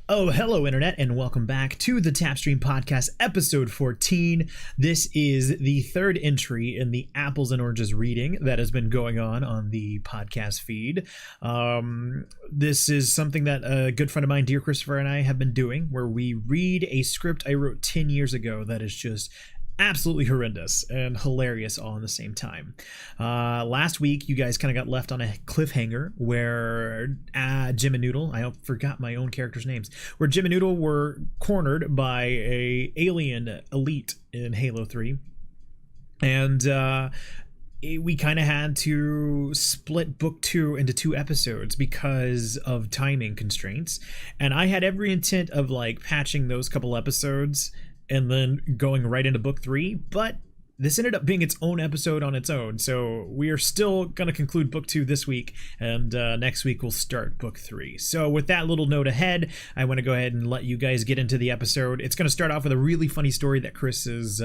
Oh, hello, Internet, and welcome back to the TapStream Podcast, episode 14. This is the third entry in the Apples and Oranges reading that has been going on the podcast feed. This is something that a good friend of mine, Dear Christopher, and I have been doing, where we read a script I wrote 10 years ago that is just absolutely horrendous and hilarious all in the same time. Last week, you guys kind of got left on a cliffhanger where Jim and Noodle, I forgot my own characters' names, where Jim and Noodle were cornered by a alien elite in Halo 3. And we kind of had to split book 2 into 2 episodes because of timing constraints. And I had every intent of like patching those couple episodes and then going right into book 3, but this ended up being its own episode on its own, so we are still going to conclude book 2 this week, and next week we'll start book 3. So with that little note ahead, I want to go ahead and let you guys get into the episode. It's going to start off with a really funny story that Chris is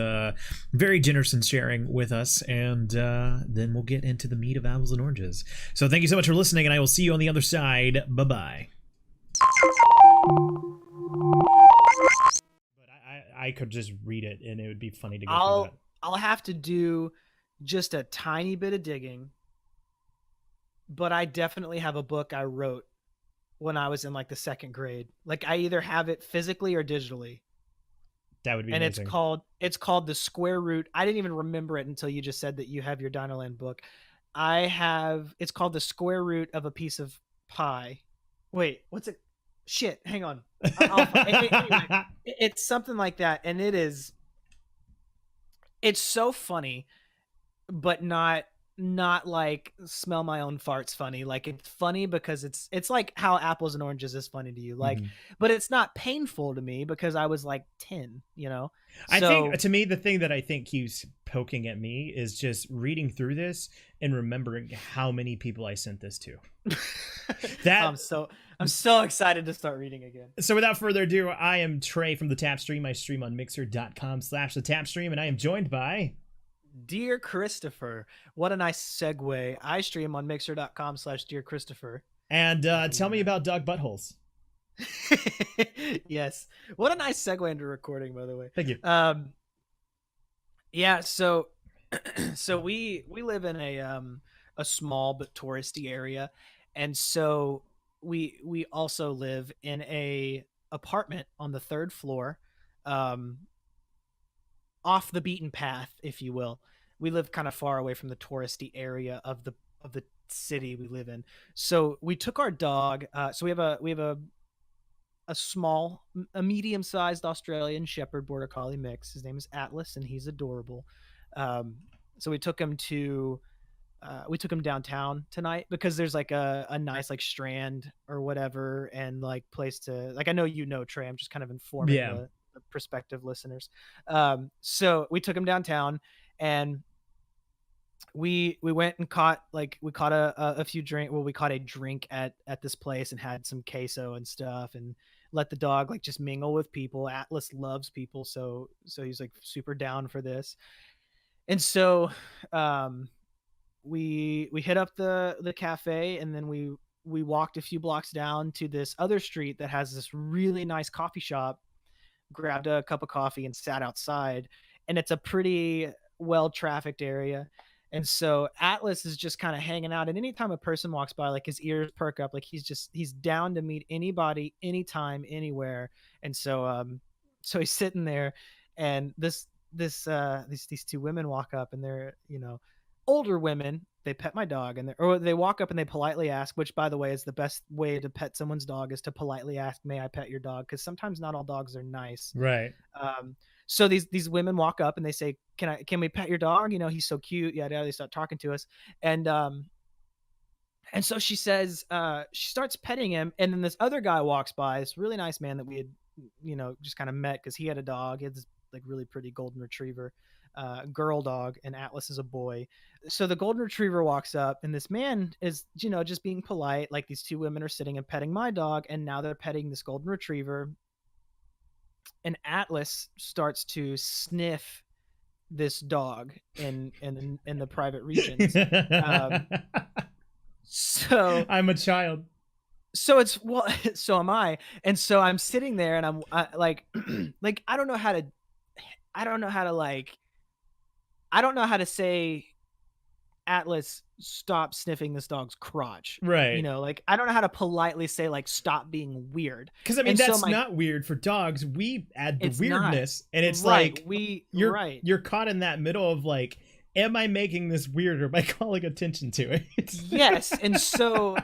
very generous in sharing with us, and then we'll get into the meat of Apples and Oranges. So thank you so much for listening, and I will see you on the other side. Bye-bye. I could just read it and it would be funny to go through that. I'll have to do just a tiny bit of digging, but I definitely have a book I wrote when I was in like the 2nd grade. Like I either have it physically or digitally. That would be and amazing. It's called The Square Root. I didn't even remember it until you just said that you have your Dinoland book. It's called The Square Root of a Piece of Pie. Wait, what's it? Shit, hang on. Anyway, it's something like that, and it's so funny, but not like smell my own farts funny. Like it's funny because it's like how Apples and Oranges is funny to you, like, but it's not painful to me because I was like 10, you know. I think to me the thing that I think keeps poking at me is just reading through this and remembering how many people I sent this to. I'm so excited to start reading again. So without further ado, I am Trey from TheTapStream. I stream on mixer.com/TheTapStream, and I am joined by Dear Christopher. What a nice segue. I stream on mixer.com/Dear Christopher. And tell me about dog buttholes. Yes. What a nice segue into recording, by the way. Thank you. Yeah, so we live in a small but touristy area, and so we also live in a apartment on the 3rd floor, off the beaten path, if you will. We live kind of far away from the touristy area of the city we live in. So we took our dog. So we have a medium-sized Australian Shepherd Border Collie mix. His name is Atlas, and he's adorable. So we took him downtown tonight because there's like a nice like Strand or whatever, and like place to, like, I know Trey, I'm just kind of informing the prospective listeners. So we took him downtown, and we went and caught a few drink. Well, we caught a drink at this place and had some queso and stuff, and let the dog like just mingle with people. Atlas loves people, so he's like super down for this. And so we hit up the cafe, and then we walked a few blocks down to this other street that has this really nice coffee shop, grabbed a cup of coffee and sat outside, and it's a pretty well trafficked area. And so Atlas is just kind of hanging out, and anytime a person walks by, like his ears perk up, like he's down to meet anybody, anytime, anywhere. And so he's sitting there, and these 2 women walk up, and they're, older women. They pet my dog, and they walk up and they politely ask, which, by the way, is the best way to pet someone's dog, is to politely ask, "May I pet your dog?" Because sometimes not all dogs are nice. Right. So these women walk up and they say, "Can we pet your dog? He's so cute." Yeah, they start talking to us, and so she says, she starts petting him, and then this other guy walks by, this really nice man that we had, just kind of met because he had a dog. He had this like really pretty golden retriever, girl dog, and Atlas is a boy. So the golden retriever walks up, and this man is, just being polite. Like these 2 women are sitting and petting my dog, and now they're petting this golden retriever. And Atlas starts to sniff this dog in the private regions. So I'm a child. So it's well, so am I, and so I'm sitting there and like, like I don't know how to like, I don't know how to say, Atlas, stop sniffing this dog's crotch. You Right. know, like I don't know how to politely say like stop being weird. Because I mean, And so that's my not weird for dogs. We add the it's not weirdness, and it's right. like We you're right. you're caught in that middle of like, am I making this weird or am I calling attention to it? Yes, and so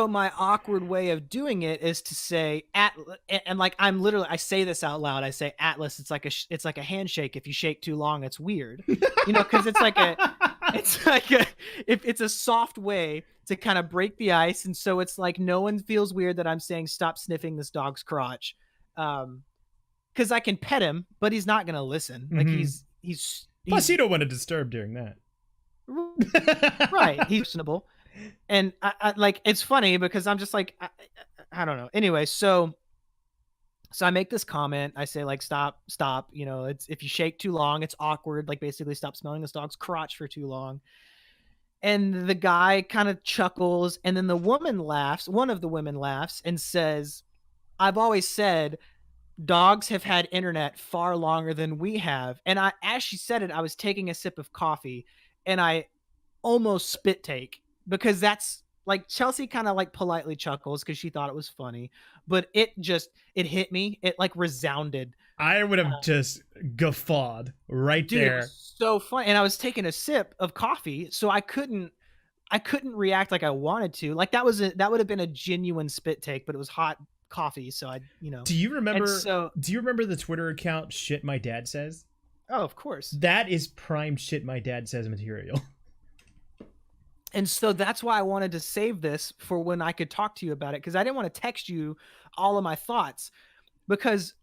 my awkward way of doing it is to say and like I say this out loud. I say, Atlas, it's like a handshake. If you shake too long, it's weird. You know, because it's like a if it's a soft way to kind of break the ice, and so it's like no one feels weird that I'm saying stop sniffing this dog's crotch. Because I can pet him, but he's not gonna listen. Like Plus, you don't want to disturb during that. right. He's reasonable. And I like it's funny because I'm just like I don't know. Anyway, so I make this comment. I say like stop. You know, it's if you shake too long, it's awkward. Like basically, stop smelling this dog's crotch for too long. And the guy kind of chuckles, and then the woman laughs. One of the women laughs and says, "I've always said dogs have had internet far longer than we have." And as she said it, I was taking a sip of coffee, and I almost spit take because that's like Chelsea kind of like politely chuckles because she thought it was funny, but it hit me. It like resounded. I would have just guffawed right Dude, it there. was so funny. And I was taking a sip of coffee, so I couldn't react like I wanted to. Like that would have been a genuine spit take, but it was hot coffee, so I, you know. Do you remember? So, do you remember the Twitter account "Shit My Dad Says"? oh, of course. That is prime "Shit My Dad Says" material. And so that's why I wanted to save this for when I could talk to you about it, because I didn't want to text you all of my thoughts. Because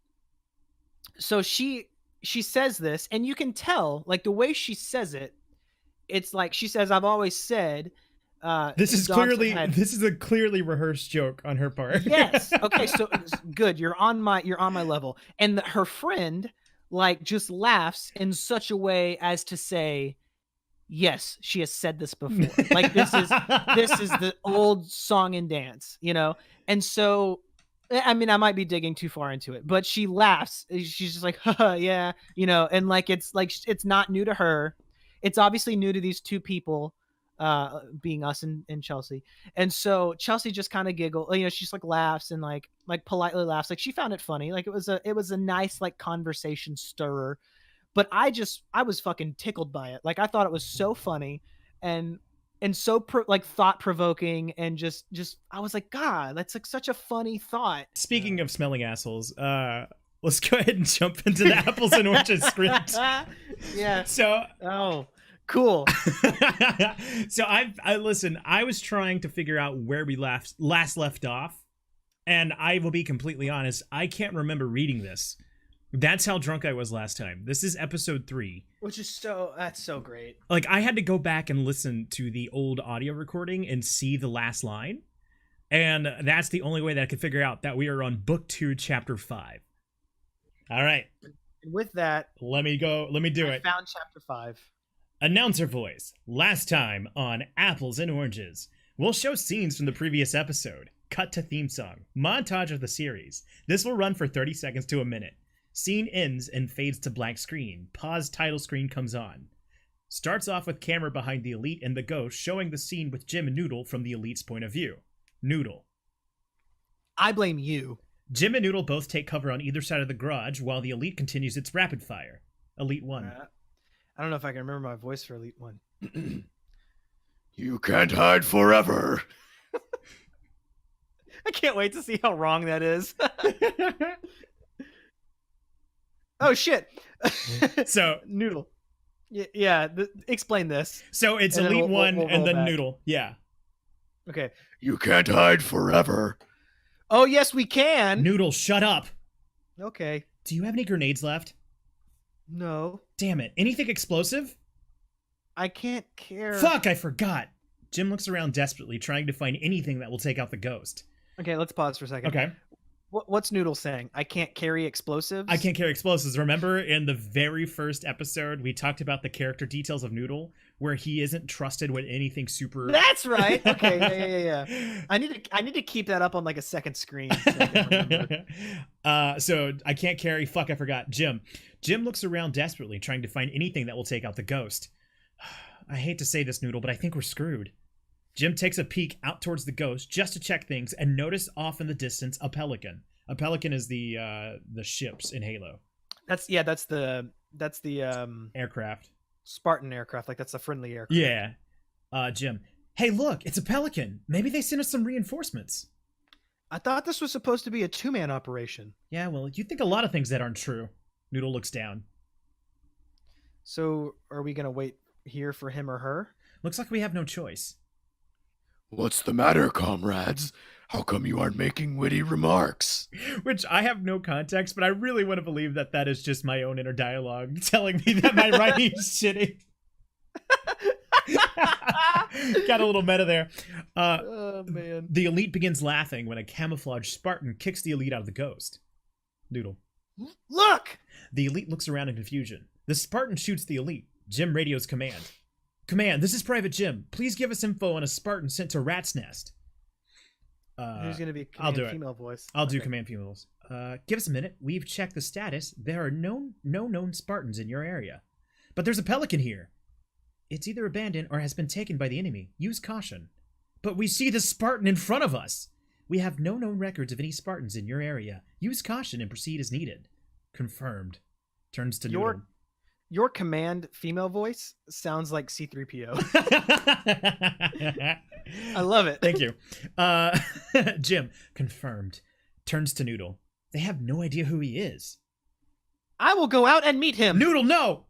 so she says this, and you can tell like the way she says it, it's like she says, "I've always said This is a clearly rehearsed joke on her part. Yes. Okay, so good. You're on my level. And her friend like just laughs in such a way as to say, yes, she has said this before. Like this is the old song and dance, you know? And so I mean, I might be digging too far into it, but she laughs. She's just like, haha, yeah, you know, and like it's not new to her. It's obviously new to these two people, being us and Chelsea. And so Chelsea just kind of giggle, you know, she just like laughs and like politely laughs. Like she found it funny. Like it was a nice like conversation stirrer. But I was fucking tickled by it. Like I thought it was so funny and so like thought provoking, and just I was like, God, that's like such a funny thought. Speaking of smelling assholes, let's go ahead and jump into the apples and oranges script. Yeah. So, oh, cool. So I listen. I was trying to figure out where we last left off, and I will be completely honest. I can't remember reading this. That's how drunk I was last time. This is episode 3. Which is that's so great. Like, I had to go back and listen to the old audio recording and see the last line. And that's the only way that I could figure out that we are on book 2, chapter 5. All right. With that, let me do it. I found chapter 5. Announcer voice. Last time on Apples and Oranges. We'll show scenes from the previous episode. Cut to theme song. Montage of the series. This will run for 30 seconds to a minute. Scene ends and fades to blank screen. Pause, title screen comes on. Starts off with camera behind the Elite and the Ghost showing the scene with Jim and Noodle from the Elite's point of view. Noodle. I blame you. Jim and Noodle both take cover on either side of the garage while the Elite continues its rapid fire. Elite 1. I don't know if I can remember my voice for Elite 1. You can't hide forever. I can't wait to see how wrong that is. Oh shit. So Noodle. Yeah. Explain this. So it's Elite 1 and then back. Noodle. Yeah. Okay. You can't hide forever. Oh yes, we can. Noodle, shut up. Okay. Do you have any grenades left? No. Damn it. Anything explosive? I can't care. Fuck, I forgot. Jim looks around desperately, trying to find anything that will take out the ghost. Okay, let's pause for a second. Okay. What's Noodle saying? I can't carry explosives. I can't carry explosives. Remember in the very first episode, we talked about the character details of Noodle, where he isn't trusted with anything super. That's right. Okay, yeah. I need to keep that up on like a second screen. So I can remember. So I can't carry. Fuck, I forgot. Jim. Jim looks around desperately, trying to find anything that will take out the ghost. I hate to say this, Noodle, but I think we're screwed. Jim takes a peek out towards the ghost just to check things and notice off in the distance a pelican. A pelican is the ships in Halo. That's the Aircraft. Spartan aircraft. Like that's a friendly aircraft. Yeah. Jim. Hey, look, it's a pelican. Maybe they sent us some reinforcements. I thought this was supposed to be a 2-man operation. Yeah, well, you think a lot of things that aren't true. Noodle looks down. So are we gonna wait here for him or her? Looks like we have no choice. What's the matter, comrades? How come you aren't making witty remarks? Which I have no context, but I really want to believe that that is just my own inner dialogue telling me that my writing is shitty. Got a little meta there. Oh, man. The elite begins laughing when a camouflaged Spartan kicks the elite out of the ghost. Noodle. Look! The elite looks around in confusion. The Spartan shoots the elite. Jim radios command. Command, this is Private Jim. Please give us info on a Spartan sent to Rat's Nest. Who's going to be I'll do female voice? I'll do command females. Give us a minute. We've checked the status. There are no known Spartans in your area. But there's a pelican here. It's either abandoned or has been taken by the enemy. Use caution. But we see the Spartan in front of us. We have no known records of any Spartans in your area. Use caution and proceed as needed. Confirmed. Turns to Noodle. Your command female voice sounds like C-3PO. I love it. Thank you. Jim, confirmed. Turns to Noodle. They have no idea who he is. I will go out and meet him. Noodle, no!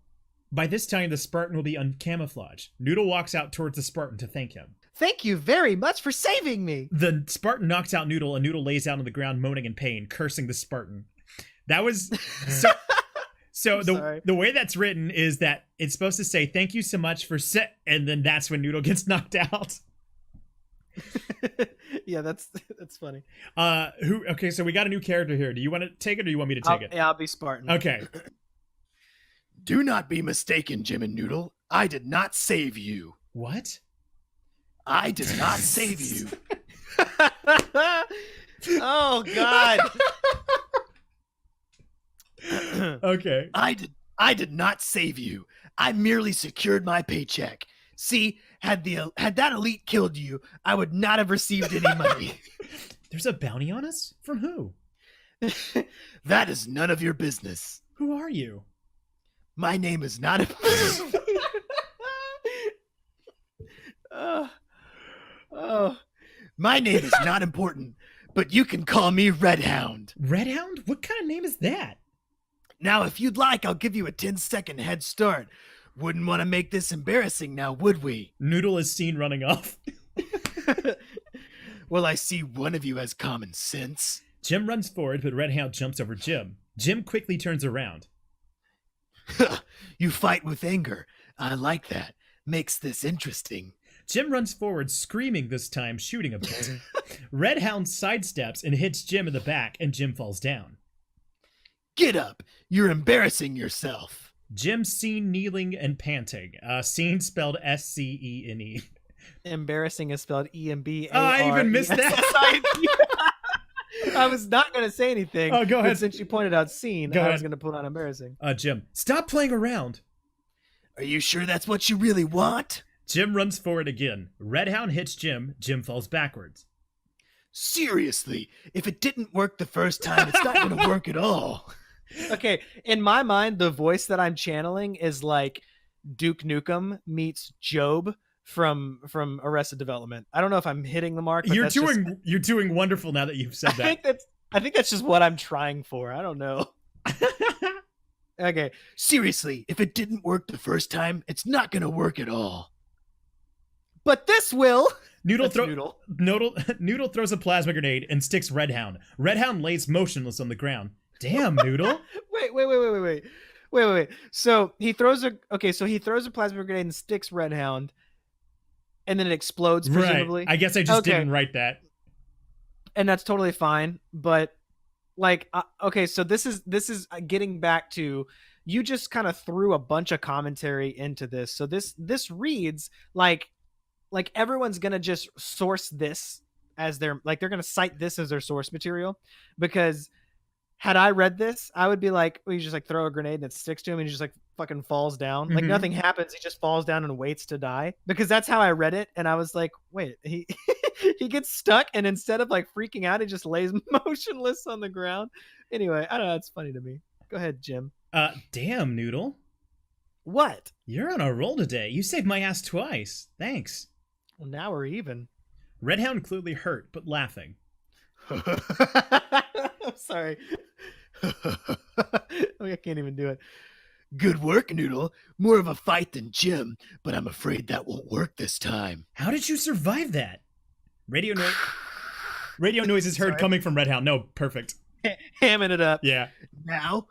By this time, the Spartan will be uncamouflaged. Noodle walks out towards the Spartan to thank him. Thank you very much for saving me. The Spartan knocks out Noodle, and Noodle lays out on the ground moaning in pain, cursing the Spartan. That was... So the way that's written is that it's supposed to say, thank you so much for and then that's when Noodle gets knocked out. Yeah, that's funny. Okay, so we got a new character here. Do you want to take it or do you want me to take it? Yeah, I'll be Spartan. Okay. Do not be mistaken, Jim and Noodle. I did not save you. What? I did not save you. Oh, God. Okay. I did not save you. I merely secured my paycheck. See, had that elite killed you, I would not have received any money. There's a bounty on us? From who? That is none of your business. Who are you? My name is not My name is not important, but you can call me Red Hound. Red Hound? What kind of name is that? Now, if you'd like, I'll give you a 10-second head start. Wouldn't want to make this embarrassing now, would we? Noodle is seen running off. Well, I see one of you has common sense. Jim runs forward, but Red Hound jumps over Jim. Jim quickly turns around. You fight with anger. I like that. Makes this interesting. Jim runs forward, screaming this time, shooting a bit. Red Hound sidesteps and hits Jim in the back, and Jim falls down. Get up! You're embarrassing yourself. Jim's seen kneeling and panting. Seen spelled S-C-E-N-E. Embarrassing is spelled E-M-B-A-R. Oh, I even missed that. I was not going to say anything. Oh, go ahead. Since you pointed out scene, I was going to put on embarrassing. Jim, stop playing around. Are you sure that's what you really want? Jim runs forward again. Red Hound hits Jim. Jim falls backwards. Seriously, if it didn't work the first time, it's not going to work at all. Okay, in my mind, the voice that I'm channeling is like Duke Nukem meets Job from Arrested Development. I don't know if I'm hitting the mark. But you're doing wonderful now that you've said that. I think that's just what I'm trying for. I don't know. Okay, seriously, if it didn't work the first time, it's not going to work at all. But this will. Noodle throws a plasma grenade and sticks Red Hound. Red Hound lays motionless on the ground. Damn, Noodle. Wait. So he throws a plasma grenade and sticks Red Hound, and then it explodes, presumably. Right. I guess I just didn't write that. And that's totally fine, but like okay, so this is getting back to, you just kind of threw a bunch of commentary into this. So this reads like everyone's gonna just source this as their, like, they're gonna cite this as their source material, because had I read this, I would be like, well, you just like throw a grenade and it sticks to him and he just like fucking falls down. Like Mhm. nothing happens. He just falls down and waits to die. Because that's how I read it. And I was like, wait, he he gets stuck, and instead of like freaking out, he just lays motionless on the ground. Anyway, I don't know. It's funny to me. Go ahead, Jim. Damn, Noodle. What? You're on a roll today. You saved my ass twice. Thanks. Well, now we're even. Redhound clearly hurt, but laughing. I'm sorry. I can't even do it. Good work, Noodle. More of a fight than Jim, but I'm afraid that won't work this time. How did you survive that? Radio noise is heard Sorry. coming from Redhound. No, perfect. Hamming it up. Yeah. Now,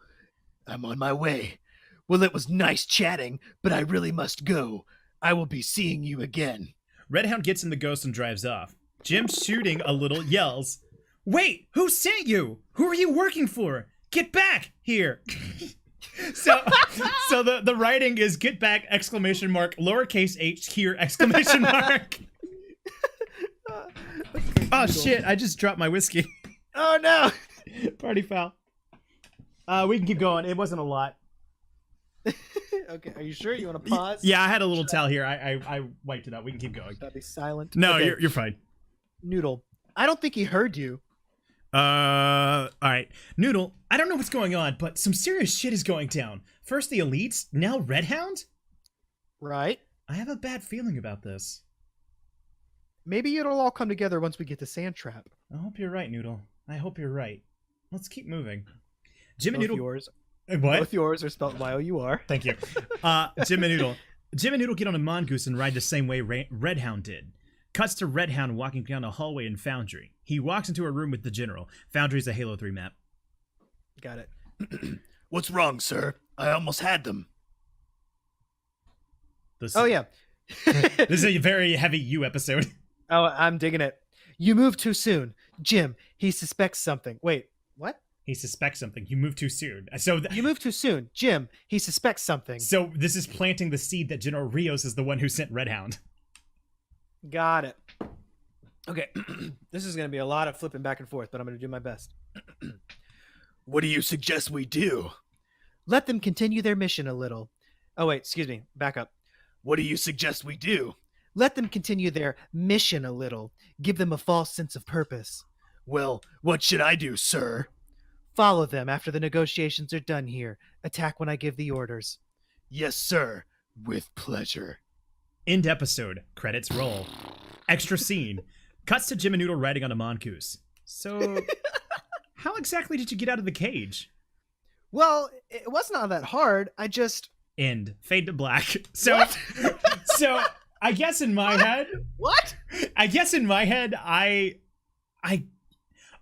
I'm on my way. Well, it was nice chatting, but I really must go. I will be seeing you again. Redhound gets in the ghost and drives off. Jim, shooting a little, yells, "Wait, who sent you? Who are you working for? Get back here." So the writing is "get back!" exclamation mark, lowercase h here exclamation mark. Oh shit, I just dropped my whiskey. Oh no. Party foul. We can keep going. It wasn't a lot. Okay, are you sure you want to pause? Yeah, I had a little towel here. I wiped it out. We can keep going. Gotta be silent. No, Okay. you're fine. Noodle, I don't think he heard you. All right. Noodle, I don't know what's going on, but some serious shit is going down. First the elites, now Redhound? Right? I have a bad feeling about this. Maybe it'll all come together once we get to Sand Trap. I hope you're right, Noodle. I hope you're right. Let's keep moving. Jim and Both Noodle. yours. What? Both yours are spelled Y-O-U-R. Thank you. Jim and Noodle. Jim and Noodle get on a mongoose and ride the same way Redhound did. Cuts to Redhound walking down a hallway in Foundry. He walks into a room with the General. Foundry's a Halo 3 map. Got it. What's wrong, sir? I almost had them. Oh yeah. This is a very heavy you episode. Oh, I'm digging it. You moved too soon. Jim, he suspects something. Wait, what? He suspects something. You moved too soon. So You moved too soon. Jim, he suspects something. So this is planting the seed that General Rios is the one who sent Redhound. Got it. Okay. This is going to be a lot of flipping back and forth, but I'm going to do my best. What do you suggest we do? Let them continue their mission a little. Oh, wait, excuse me. Back up. What do you suggest we do? Let them continue their mission a little. Give them a false sense of purpose. Well, what should I do, sir? Follow them after the negotiations are done here. Attack when I give the orders. Yes, sir. With pleasure. End episode. Credits roll. Extra scene. Cuts to Jim and Noodle riding on a mongoose. So, how exactly did you get out of the cage? Well, it wasn't all that hard. I just... End. Fade to black. So, so I guess in my head... What? I guess in my head, I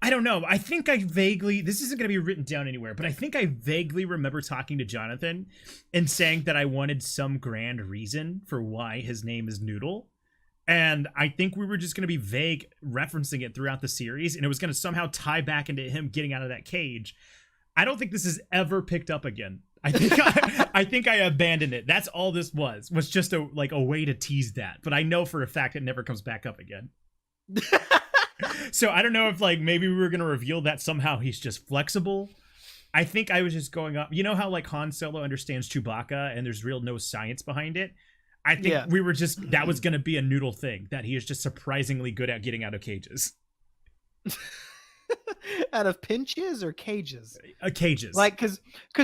don't know. I think I vaguely, this isn't going to be written down anywhere, but I think I vaguely remember talking to Jonathan and saying that I wanted some grand reason for why his name is Noodle. And I think we were just going to be vague referencing it throughout the series, and it was going to somehow tie back into him getting out of that cage. I don't think this is ever picked up again. I think I abandoned it. That's all this was just a way to tease that. But I know for a fact it never comes back up again. So I don't know if maybe we were going to reveal that somehow he's just flexible. I think I was just going up. You know how Han Solo understands Chewbacca and there's no science behind it? I think we were just, that was going to be a Noodle thing, that he is just surprisingly good at getting out of cages. Out of pinches or cages? Cages. Because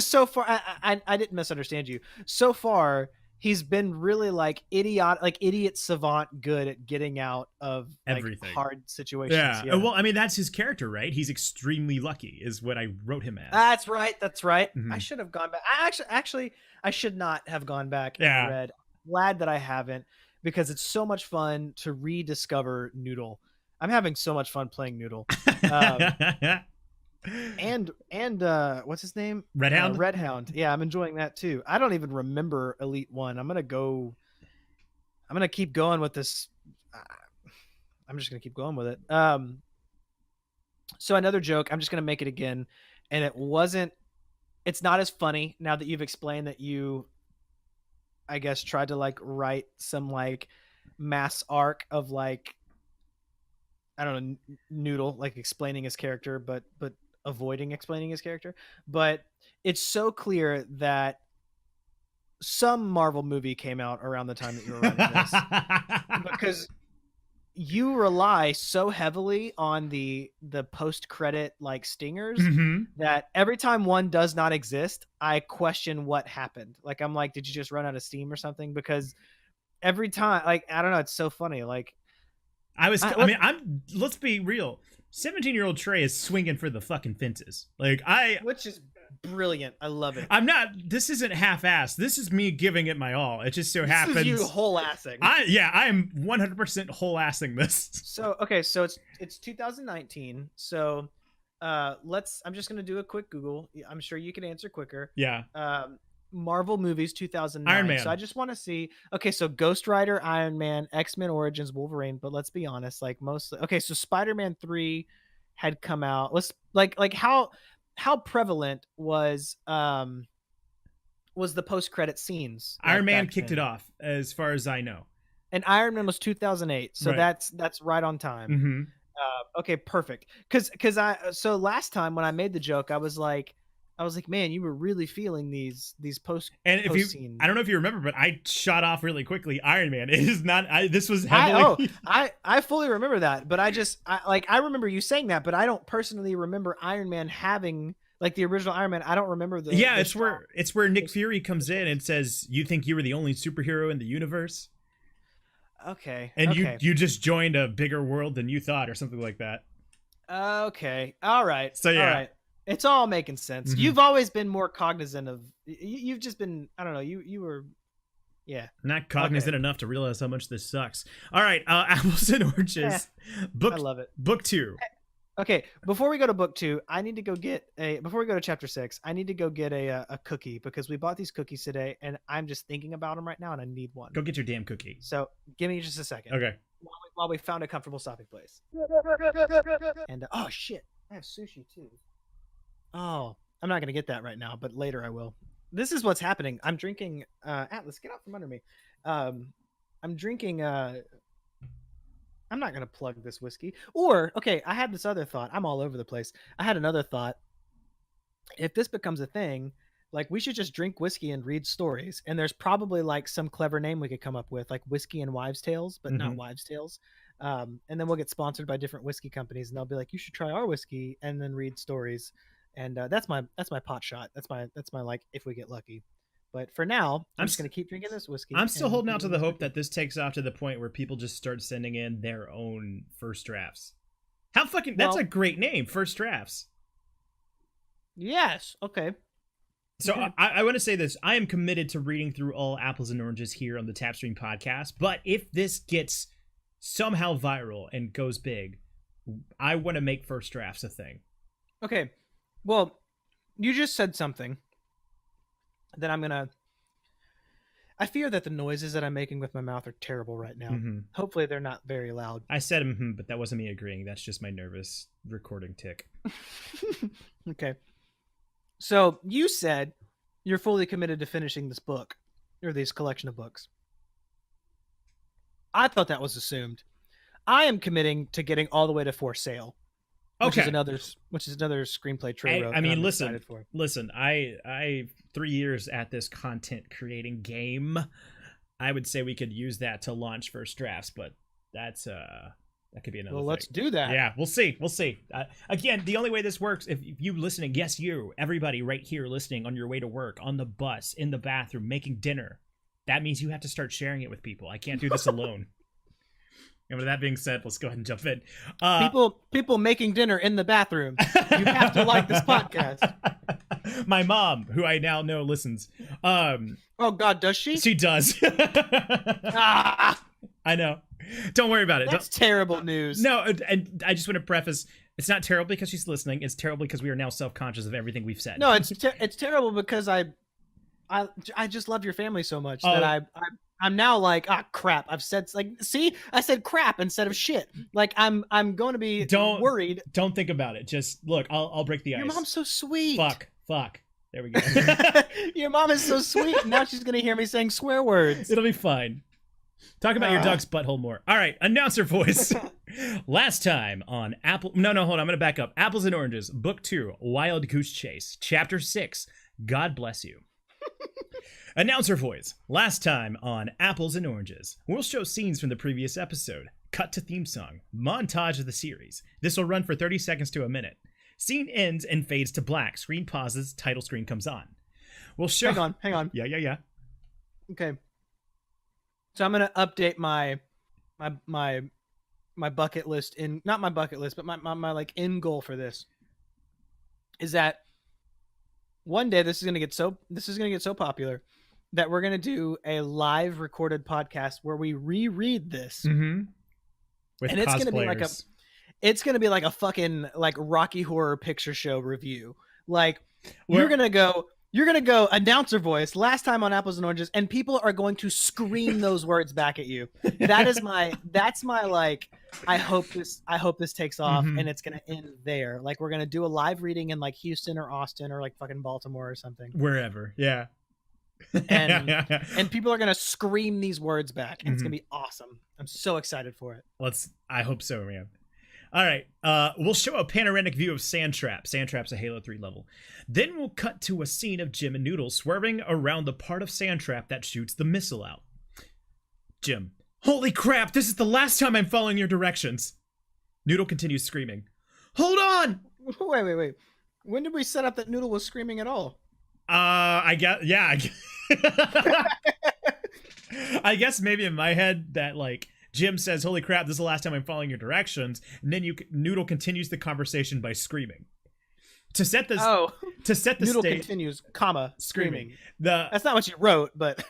so far, I didn't misunderstand you. So far, he's been really idiot savant good at getting out of everything, hard situations. Yeah. Well, I mean, that's his character, right? He's extremely lucky is what I wrote him as. That's right. Mm-hmm. I should have gone back. Actually, I should not have gone back and read. Glad that I haven't, because it's so much fun to rediscover Noodle. I'm having so much fun playing Noodle. And what's his name? Redhound? Redhound. Yeah, I'm enjoying that too. I don't even remember Elite 1. I'm going to keep going with this. I'm just going to keep going with it. So another joke, I'm just going to make it again. And it's not as funny now that you've explained that you, I guess, tried to like write some like mass arc of like, I don't know, Noodle, like explaining his character, but avoiding explaining his character. But it's so clear that some Marvel movie came out around the time that you were writing this, because you rely so heavily on the post credit like stingers that every time one does not exist, I question what happened. Like I'm like, did you just run out of steam or something? Because every time, like, I don't know, it's so funny. Like let's be real. 17-year-old Trey is swinging for the fucking fences. Which is brilliant. I love it. This isn't half-assed. This is me giving it my all. It just so happens. This is you whole-assing. I am 100% whole-assing this. So, okay, so it's 2019. So, I'm just going to do a quick Google. I'm sure you can answer quicker. Yeah. Marvel movies 2009. Iron Man. So I just want to see. Okay, so Ghost Rider, Iron Man, X-Men Origins, Wolverine. But let's be honest, like mostly. Okay, so Spider-Man 3 had come out. Let's like how prevalent was the post-credit scenes? Iron Man kicked it off, as far as I know. And Iron Man was 2008, so right. that's right on time. Okay, perfect. So last time when I made the joke, I was like, man, you were really feeling these post scenes. I don't know if you remember, but I shot off really quickly. Iron Man. It is not. This was heavily. I fully remember that, but I remember you saying that, but I don't personally remember Iron Man having like the original Iron Man. I don't remember the. Yeah, it's where Nick Fury comes in and says, "You think you were the only superhero in the universe?" Okay. And you just joined a bigger world than you thought, or something like that. Okay. All right. So yeah. All right. It's all making sense. You've always been more cognizant of. You've just been. I don't know. You were. Yeah. Not cognizant enough to realize how much this sucks. All right. Apples and Oranges. I love it. Book 2. Okay. Before we go to book 2, I need to go get before we go to chapter 6, I need to go get a cookie, because we bought these cookies today and I'm just thinking about them right now and I need one. Go get your damn cookie. So give me just a second. Okay. While we found a comfortable stopping place. And oh shit, I have sushi too. Oh, I'm not going to get that right now, but later I will. This is what's happening. I'm drinking Atlas, get out from under me. I'm drinking I'm not going to plug this whiskey. Or, okay, I had this other thought. I'm all over the place. I had another thought. If this becomes a thing, like we should just drink whiskey and read stories. And there's probably like some clever name we could come up with, like Whiskey and Wives' Tales, but not Wives' Tales. And then we'll get sponsored by different whiskey companies and they'll be like, you should try our whiskey and then read stories. And that's my pot shot. That's my like if we get lucky. But for now, I'm just gonna keep drinking this whiskey. I'm still holding out to the hope that this takes off to the point where people just start sending in their own first drafts. That's a great name, First Drafts. Yes. Okay. So I want to say this. I am committed to reading through all Apples and Oranges here on the TapStream podcast. But if this gets somehow viral and goes big, I want to make First Drafts a thing. Okay. Well, you just said something that I fear that the noises that I'm making with my mouth are terrible right now. Hopefully they're not very loud. I said but that wasn't me agreeing. That's just my nervous recording tick. Okay. So you said you're fully committed to finishing this book, or this collection of books. I thought that was assumed. I am committing to getting all the way to For Sale. Which is another screenplay Trey wrote. I mean, listen. I 3 years at this content creating game. I would say we could use that to launch First Drafts, but that could be another. Well, thing. let's do that. Yeah, we'll see. Again, the only way this works, if you listening, yes, you, everybody right here listening on your way to work, on the bus, in the bathroom, making dinner. That means you have to start sharing it with people. I can't do this alone. And with that being said, let's go ahead and jump in. People making dinner in the bathroom. You have to like this podcast. My mom, who I now know listens. Oh God, does she? She does. I know. Don't worry about it. That's terrible news. No, and I just want to preface: it's not terrible because she's listening. It's terrible because we are now self-conscious of everything we've said. No, it's terrible because I just love your family so much that I'm now like, ah, crap. I've said like, see, I said crap instead of shit. Like I'm going to be worried. Don't think about it. Just look. I'll break the ice. Your mom's so sweet. Fuck. There we go. Your mom is so sweet. Now she's gonna hear me saying swear words. It'll be fine. Talk about your dog's butthole more. All right, announcer voice. Last time on Apple. No, hold on. I'm gonna back up. Apples and Oranges, Book 2, Wild Goose Chase, Chapter 6. God bless you. Announcer voice. Last time on Apples and Oranges, we'll show scenes from the previous episode. Cut to theme song. Montage of the series. This will run for 30 seconds to a minute. Scene ends and fades to black. Screen pauses. Title screen comes on. We'll show. Hang on. Yeah. Okay. So I'm gonna update my bucket list not my bucket list, but my like end goal for this is that one day this is gonna get so popular that we're gonna do a live recorded podcast where we reread this. Mm-hmm. And it's gonna be like a fucking like Rocky Horror Picture Show review. Like you're gonna go announcer voice last time on Apples and Oranges, and people are going to scream those words back at you. That's my like, I hope this takes off, and it's gonna end there. Like we're gonna do a live reading in like Houston or Austin or like fucking Baltimore or something. Wherever, yeah. And people are gonna scream these words back, and it's gonna be awesome. I'm so excited for it. I hope so, man. All right, we'll show a panoramic view of Sandtrap. Sandtrap's a Halo 3 level. Then we'll cut to a scene of Jim and Noodle swerving around the part of Sandtrap that shoots the missile out. Jim: holy crap, this is the last time I'm following your directions. Noodle continues screaming. Hold on! Wait. When did we set up that Noodle was screaming at all? I guess maybe in my head that like Jim says, holy crap, this is the last time I'm following your directions, and then Noodle continues the conversation by screaming. To set the Noodle stage, continues, screaming. That's not what you wrote, but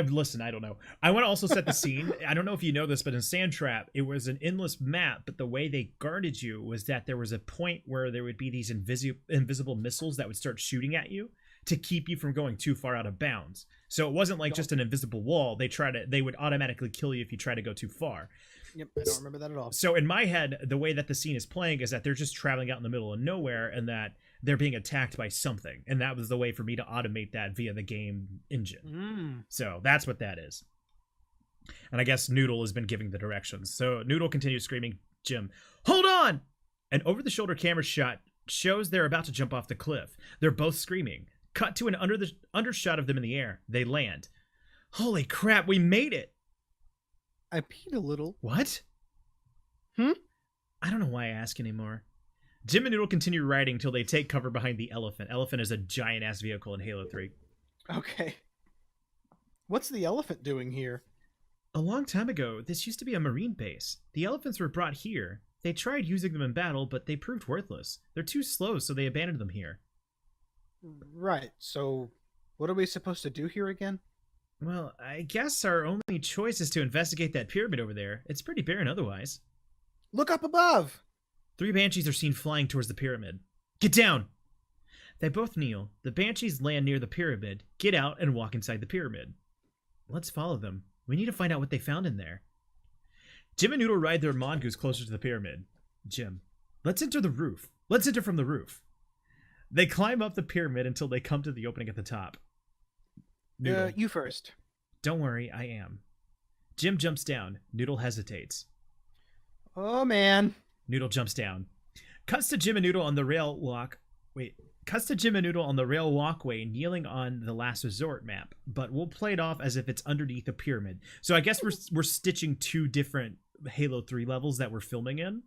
listen, I don't know. I want to also set the scene. I don't know if you know this, but in Sandtrap, it was an endless map, but the way they guarded you was that there was a point where there would be these invisible missiles that would start shooting at you to keep you from going too far out of bounds. So it wasn't like just an invisible wall. They would automatically kill you if you try to go too far. Yep, I don't remember that at all. So in my head, the way that the scene is playing is that they're just traveling out in the middle of nowhere and that they're being attacked by something. And that was the way for me to automate that via the game engine. So that's what that is. And I guess Noodle has been giving the directions. So Noodle continues screaming, Jim, hold on! An over-the-shoulder camera shot shows they're about to jump off the cliff. They're both screaming. Cut to an undershot of them in the air. They land. Holy crap, we made it! I peed a little. What? I don't know why I ask anymore. Jim and Noodle continue riding till they take cover behind the elephant. Elephant is a giant-ass vehicle in Halo 3. Okay. What's the elephant doing here? A long time ago, this used to be a marine base. The elephants were brought here. They tried using them in battle, but they proved worthless. They're too slow, so they abandoned them here. Right, so what are we supposed to do here again? Well, I guess our only choice is to investigate that pyramid over there. It's pretty barren otherwise. Look up above! 3 banshees are seen flying towards the pyramid. Get down! They both kneel. The banshees land near the pyramid, get out, and walk inside the pyramid. Let's follow them. We need to find out what they found in there. Jim and Noodle ride their mongoose closer to the pyramid. Jim: let's enter the roof. Let's enter from the roof. They climb up the pyramid until they come to the opening at the top. Noodle: you first. Don't worry, I am. Jim jumps down. Noodle hesitates. Oh, man. Noodle jumps down. Cuts to Jim and Noodle on the rail walkway, kneeling on the Last Resort map. But we'll play it off as if it's underneath a pyramid. So I guess we're stitching 2 different Halo 3 levels that we're filming in.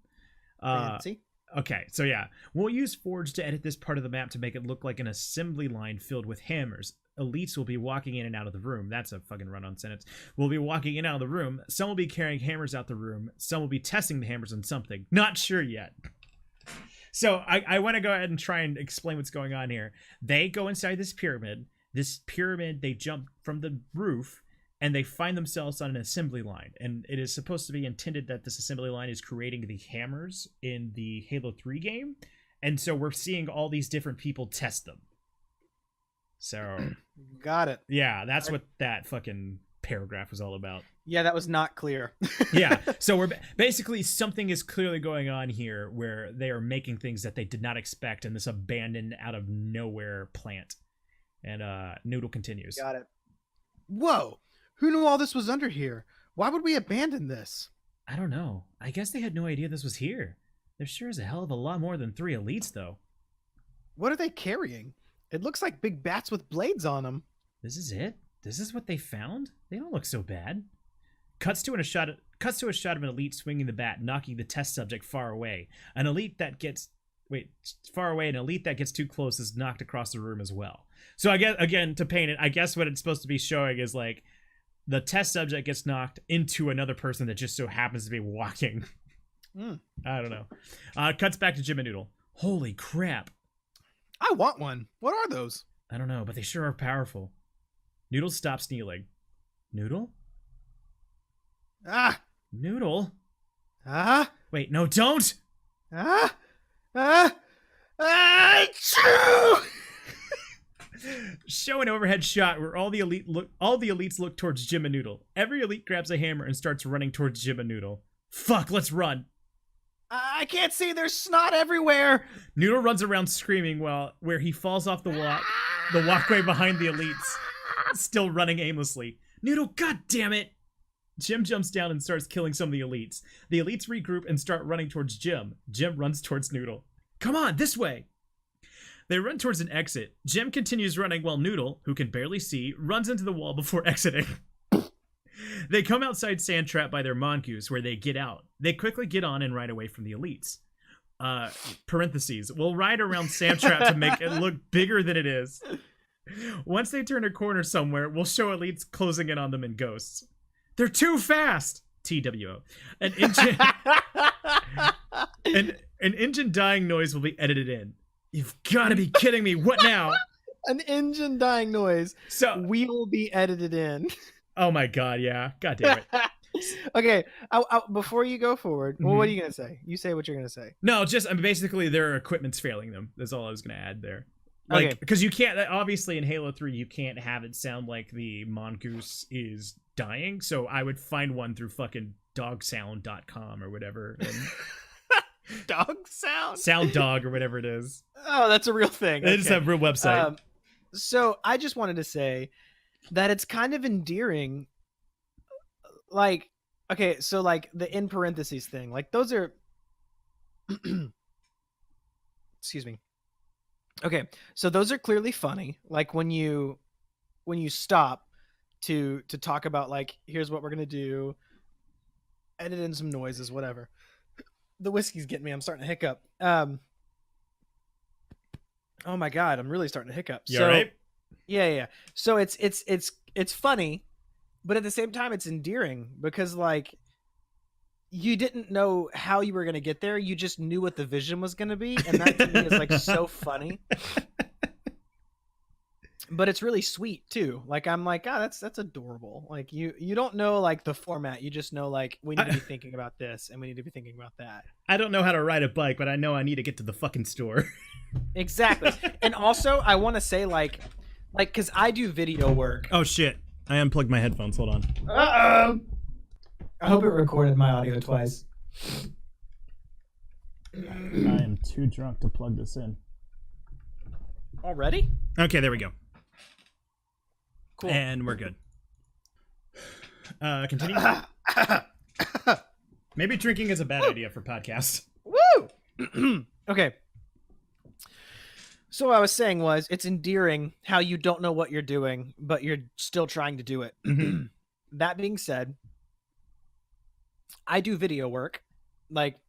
Fancy. Okay, so yeah, we'll use Forge to edit this part of the map to make it look like an assembly line filled with hammers. Elites will be walking in and out of the room. That's a fucking run-on sentence. We'll be walking in and out of the room. Some will be carrying hammers out the room. Some will be testing the hammers on something. Not sure yet. So I want to go ahead and try and explain what's going on here. They go inside this pyramid. They jump from the roof, and they find themselves on an assembly line. And it is supposed to be intended that this assembly line is creating the hammers in the Halo 3 game. And so we're seeing all these different people test them. So got it. Yeah, that's what that fucking paragraph was all about. Yeah, that was not clear. Yeah, so we're basically, something is clearly going on here where they are making things that they did not expect in this abandoned out of nowhere plant. And Noodle continues. Got it. Whoa! Who knew all this was under here? Why would we abandon this? I don't know. I guess they had no idea this was here. There sure is a hell of a lot more than 3 elites, though. What are they carrying? It looks like big bats with blades on them. This is it? This is what they found? They don't look so bad. Cuts to a shot of an elite swinging the bat, knocking the test subject far away. An elite that gets too close is knocked across the room as well. So I guess, again, to paint it, I guess what it's supposed to be showing is like the test subject gets knocked into another person that just so happens to be walking. I don't know. Cuts back to Jim and Noodle. Holy crap. I want one. What are those? I don't know, but they sure are powerful. Noodle stops kneeling. Noodle? Ah! Noodle? Ah! Wait, no, don't! Ah! Ah! Ah! Achoo! Show an overhead shot where all the elites look towards Jim and Noodle. Every elite grabs a hammer and starts running towards Jim and Noodle. Fuck, let's run. I can't see. There's snot everywhere. Noodle runs around screaming where he falls off the walkway behind the elites, still running aimlessly. Noodle, god damn it! Jim jumps down and starts killing some of the elites. The elites regroup and start running towards Jim. Jim runs towards Noodle. Come on, this way! They run towards an exit. Jim continues running while Noodle, who can barely see, runs into the wall before exiting. They come outside Sandtrap by their mongoose, where they get out. They quickly get on and ride away from the elites. Parentheses. We'll ride around Sandtrap to make it look bigger than it is. Once they turn a corner somewhere, we'll show elites closing in on them in ghosts. They're too fast! TWO. An engine dying noise will be edited in. You've got to be kidding me. What now? An engine dying noise. So will be edited in. Oh my god, yeah. God damn it. Okay, before you go forward, well, what are you going to say? You say what you're going to say. No, just basically their equipment's failing them. That's all I was going to add there. Like, okay. Because you can't, obviously in Halo 3, you can't have it sound like the mongoose is dying. So I would find one through fucking dogsound.com or whatever. And Dog sound? Sound dog or whatever it is. Oh, that's a real thing. It is a real website. So I just wanted to say that it's kind of endearing. Like, okay, so like the in parentheses thing, like those are, excuse me. Okay, so those are clearly funny. Like when you stop to talk about like, here's what we're gonna do, edit in some noises, whatever. The whiskey's getting me. I'm starting to hiccup. Oh my god, I'm really starting to hiccup. You all right? Yeah. So it's funny, but at the same time it's endearing because like you didn't know how you were going to get there, you just knew what the vision was going to be, and that to me is like so funny. But it's really sweet too. Like I'm like, oh, that's adorable. Like you don't know like the format, you just know like we need to be thinking about this and we need to be thinking about that. I don't know how to ride a bike, but I know I need to get to the fucking store. Exactly. And also I want to say like because I do video work. Oh shit, I unplugged my headphones. Hold on. Uh-oh. I hope it recorded my audio twice. I am too drunk to plug this in. Already? Okay, there we go. Cool. And we're good. Continue. Maybe drinking is a bad idea for podcasts. Woo! Okay. So what I was saying was, it's endearing how you don't know what you're doing, but you're still trying to do it. Mm-hmm. That being said, I do video work. Like,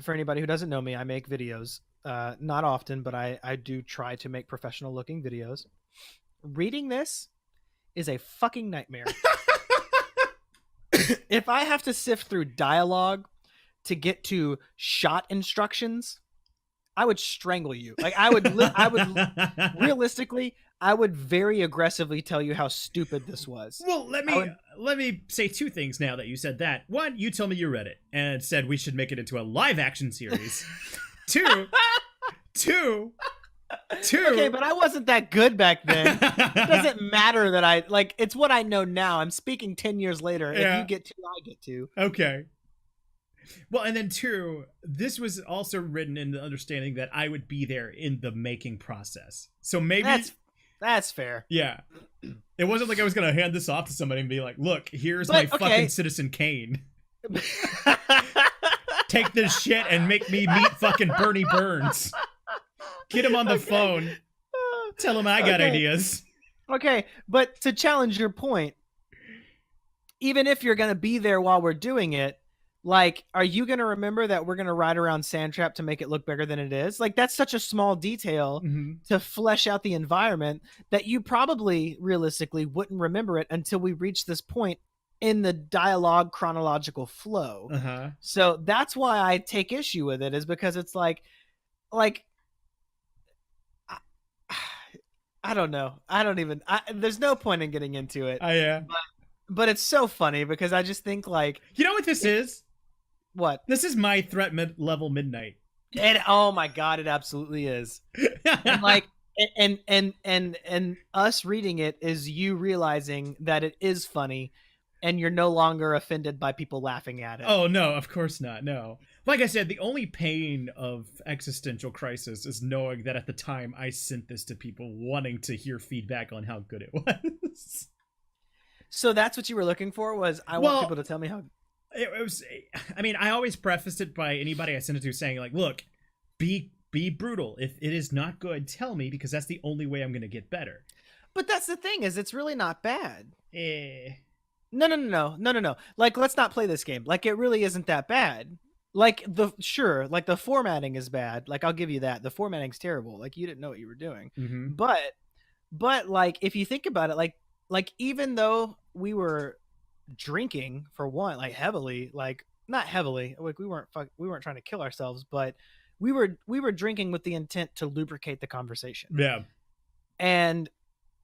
for anybody who doesn't know me, I make videos. Not often, but I do try to make professional looking videos. Reading this is a fucking nightmare. If I have to sift through dialogue to get to shot instructions, I would strangle you. Like I would realistically, I would very aggressively tell you how stupid this was. Well, let me say two things now that you said that. One, you told me you read it and said we should make it into a live action series. Two, Two. Okay, but I wasn't that good back then. It doesn't matter that I like. It's what I know now. I'm speaking 10 years later. Yeah. If you get 2, I get 2. Okay. Well, and then 2, this was also written in the understanding that I would be there in the making process. So maybe that's fair. Yeah. It wasn't like I was going to hand this off to somebody and be like, look, here's my fucking Citizen Kane. Take this shit and make me meet fucking Bernie Burns. Get him on the phone. Tell him I got ideas. Okay, but to challenge your point, even if you're going to be there while we're doing it, like, are you going to remember that we're going to ride around Sandtrap to make it look bigger than it is? Like, that's such a small detail to flesh out the environment that you probably realistically wouldn't remember it until we reach this point in the dialogue chronological flow. So that's why I take issue with it, is because it's like I don't know. There's no point in getting into it. Yeah. But it's so funny because I just think like, you know what this is? What? This is my threat level midnight. And oh my God, it absolutely is. And like, and us reading it is you realizing that it is funny and you're no longer offended by people laughing at it. Oh no, of course not. No. Like I said, the only pain of existential crisis is knowing that at the time I sent this to people wanting to hear feedback on how good it was. So that's what you were looking for, was I want people to tell me how it was. I mean, I always prefaced it by anybody I sent it to saying like, look, be brutal. If it is not good, tell me, because that's the only way I'm going to get better. But that's the thing, is it's really not bad. No. Like, let's not play this game. Like, it really isn't that bad. Like, the formatting is bad. Like, I'll give you that. The formatting's terrible. Like, you didn't know what you were doing. But like, if you think about it, like even though we were drinking, for one, like heavily, like not heavily, like we weren't trying to kill ourselves, but we were drinking with the intent to lubricate the conversation. Yeah. And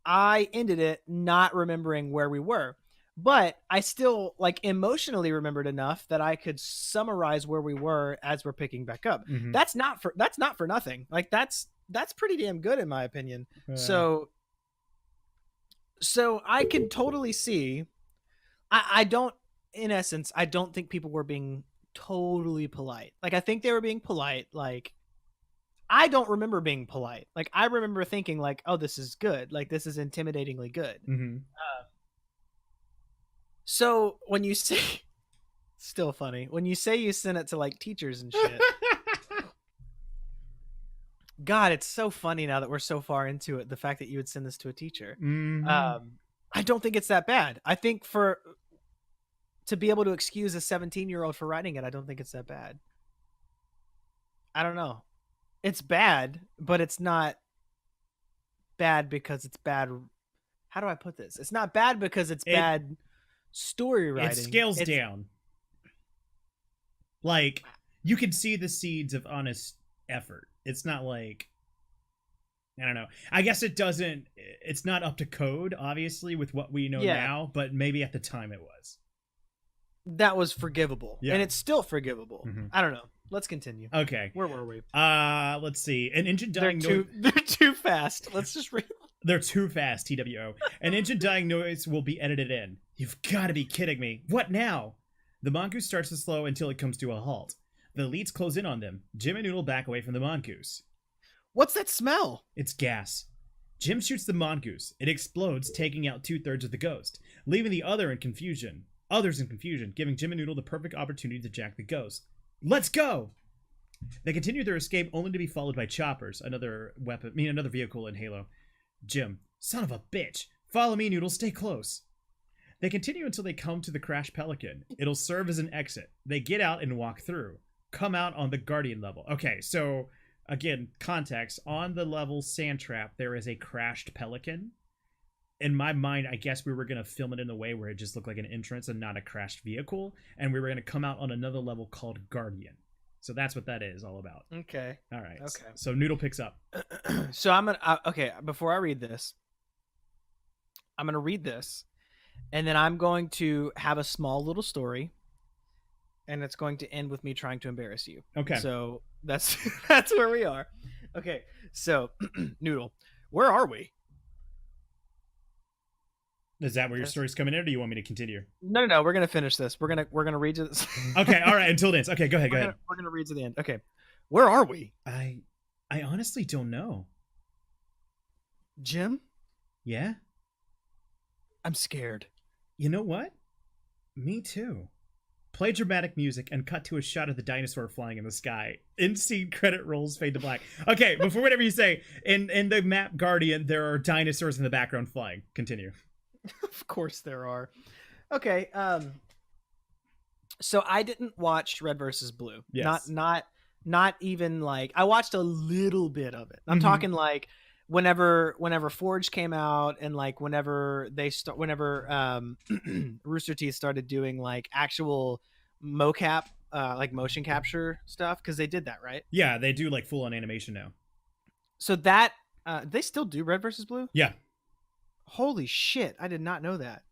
I ended it not remembering where we were, but I still like emotionally remembered enough that I could summarize where we were as we're picking back up. That's not for nothing. Like that's pretty damn good in my opinion. So I can totally see. I don't think people were being totally polite. Like, I think they were being polite. Like, I don't remember being polite. Like, I remember thinking like, oh, this is good. Like, this is intimidatingly good. So when you say, still funny, when you say you sent it to like teachers and shit. God, it's so funny now that we're so far into it. The fact that you would send this to a teacher. I don't think it's that bad. I think to be able to excuse a 17-year-old for writing it, I don't think it's that bad. I don't know. It's bad, but it's not bad because it's bad. How do I put this? It's not bad because it's bad story writing. It scales down. Like, you can see the seeds of honest effort. It's not like, I don't know. I guess it's not up to code, obviously, with what we know now, but maybe at the time it was. That was forgivable. Yeah. And it's still forgivable. I don't know. Let's continue. Okay. Where were we? Let's see. An engine dying noise. They're too fast. Let's just read. They're too fast, TWO. An engine dying noise will be edited in. You've got to be kidding me. What now? The mongoose starts to slow until it comes to a halt. The elites close in on them. Jim and Noodle back away from the mongoose. What's that smell? It's gas. Jim shoots the mongoose. It explodes, taking out 2/3 of the ghost, leaving the others in confusion, giving Jim and Noodle the perfect opportunity to jack the ghost. Let's go! They continue their escape only to be followed by choppers, another vehicle in Halo. Jim, son of a bitch. Follow me, Noodle, stay close. They continue until they come to the crashed Pelican. It'll serve as an exit. They get out and walk through. Come out on the Guardian level. Okay, so again, context. On the level Sandtrap, there is a crashed Pelican. In my mind, I guess we were going to film it in a way where it just looked like an entrance and not a crashed vehicle. And we were going to come out on another level called Guardian. So that's what that is all about. Okay. All right. Okay. So Noodle picks up. So I'm going to... Okay, before I read this, I'm going to read this. And then I'm going to have a small little story. And it's going to end with me trying to embarrass you. Okay. So that's where we are. Okay, so Noodle, where are we? Is that where your story's coming in, or do you want me to continue? No. We're gonna finish this. We're gonna read to this. Okay, all right. Until then, okay. Go ahead. We're gonna read to the end. Okay, where are we? I honestly don't know. Jim, Yeah. I'm scared. You know what? Me too. Play dramatic music and cut to a shot of the dinosaur flying in the sky. In-scene credit rolls fade to black. Okay, before whatever you say, in the map Guardian, there are dinosaurs in the background flying. Continue. Of course there are. Okay, so I didn't watch Red versus Blue. Yes. Not even like I watched a little bit of it. I'm talking like whenever Forge came out and like whenever Rooster Teeth started doing like actual mocap like motion capture stuff, because they did that, right? Yeah, they do like full on animation now. So that they still do Red versus Blue? Yeah. Holy shit, I did not know that.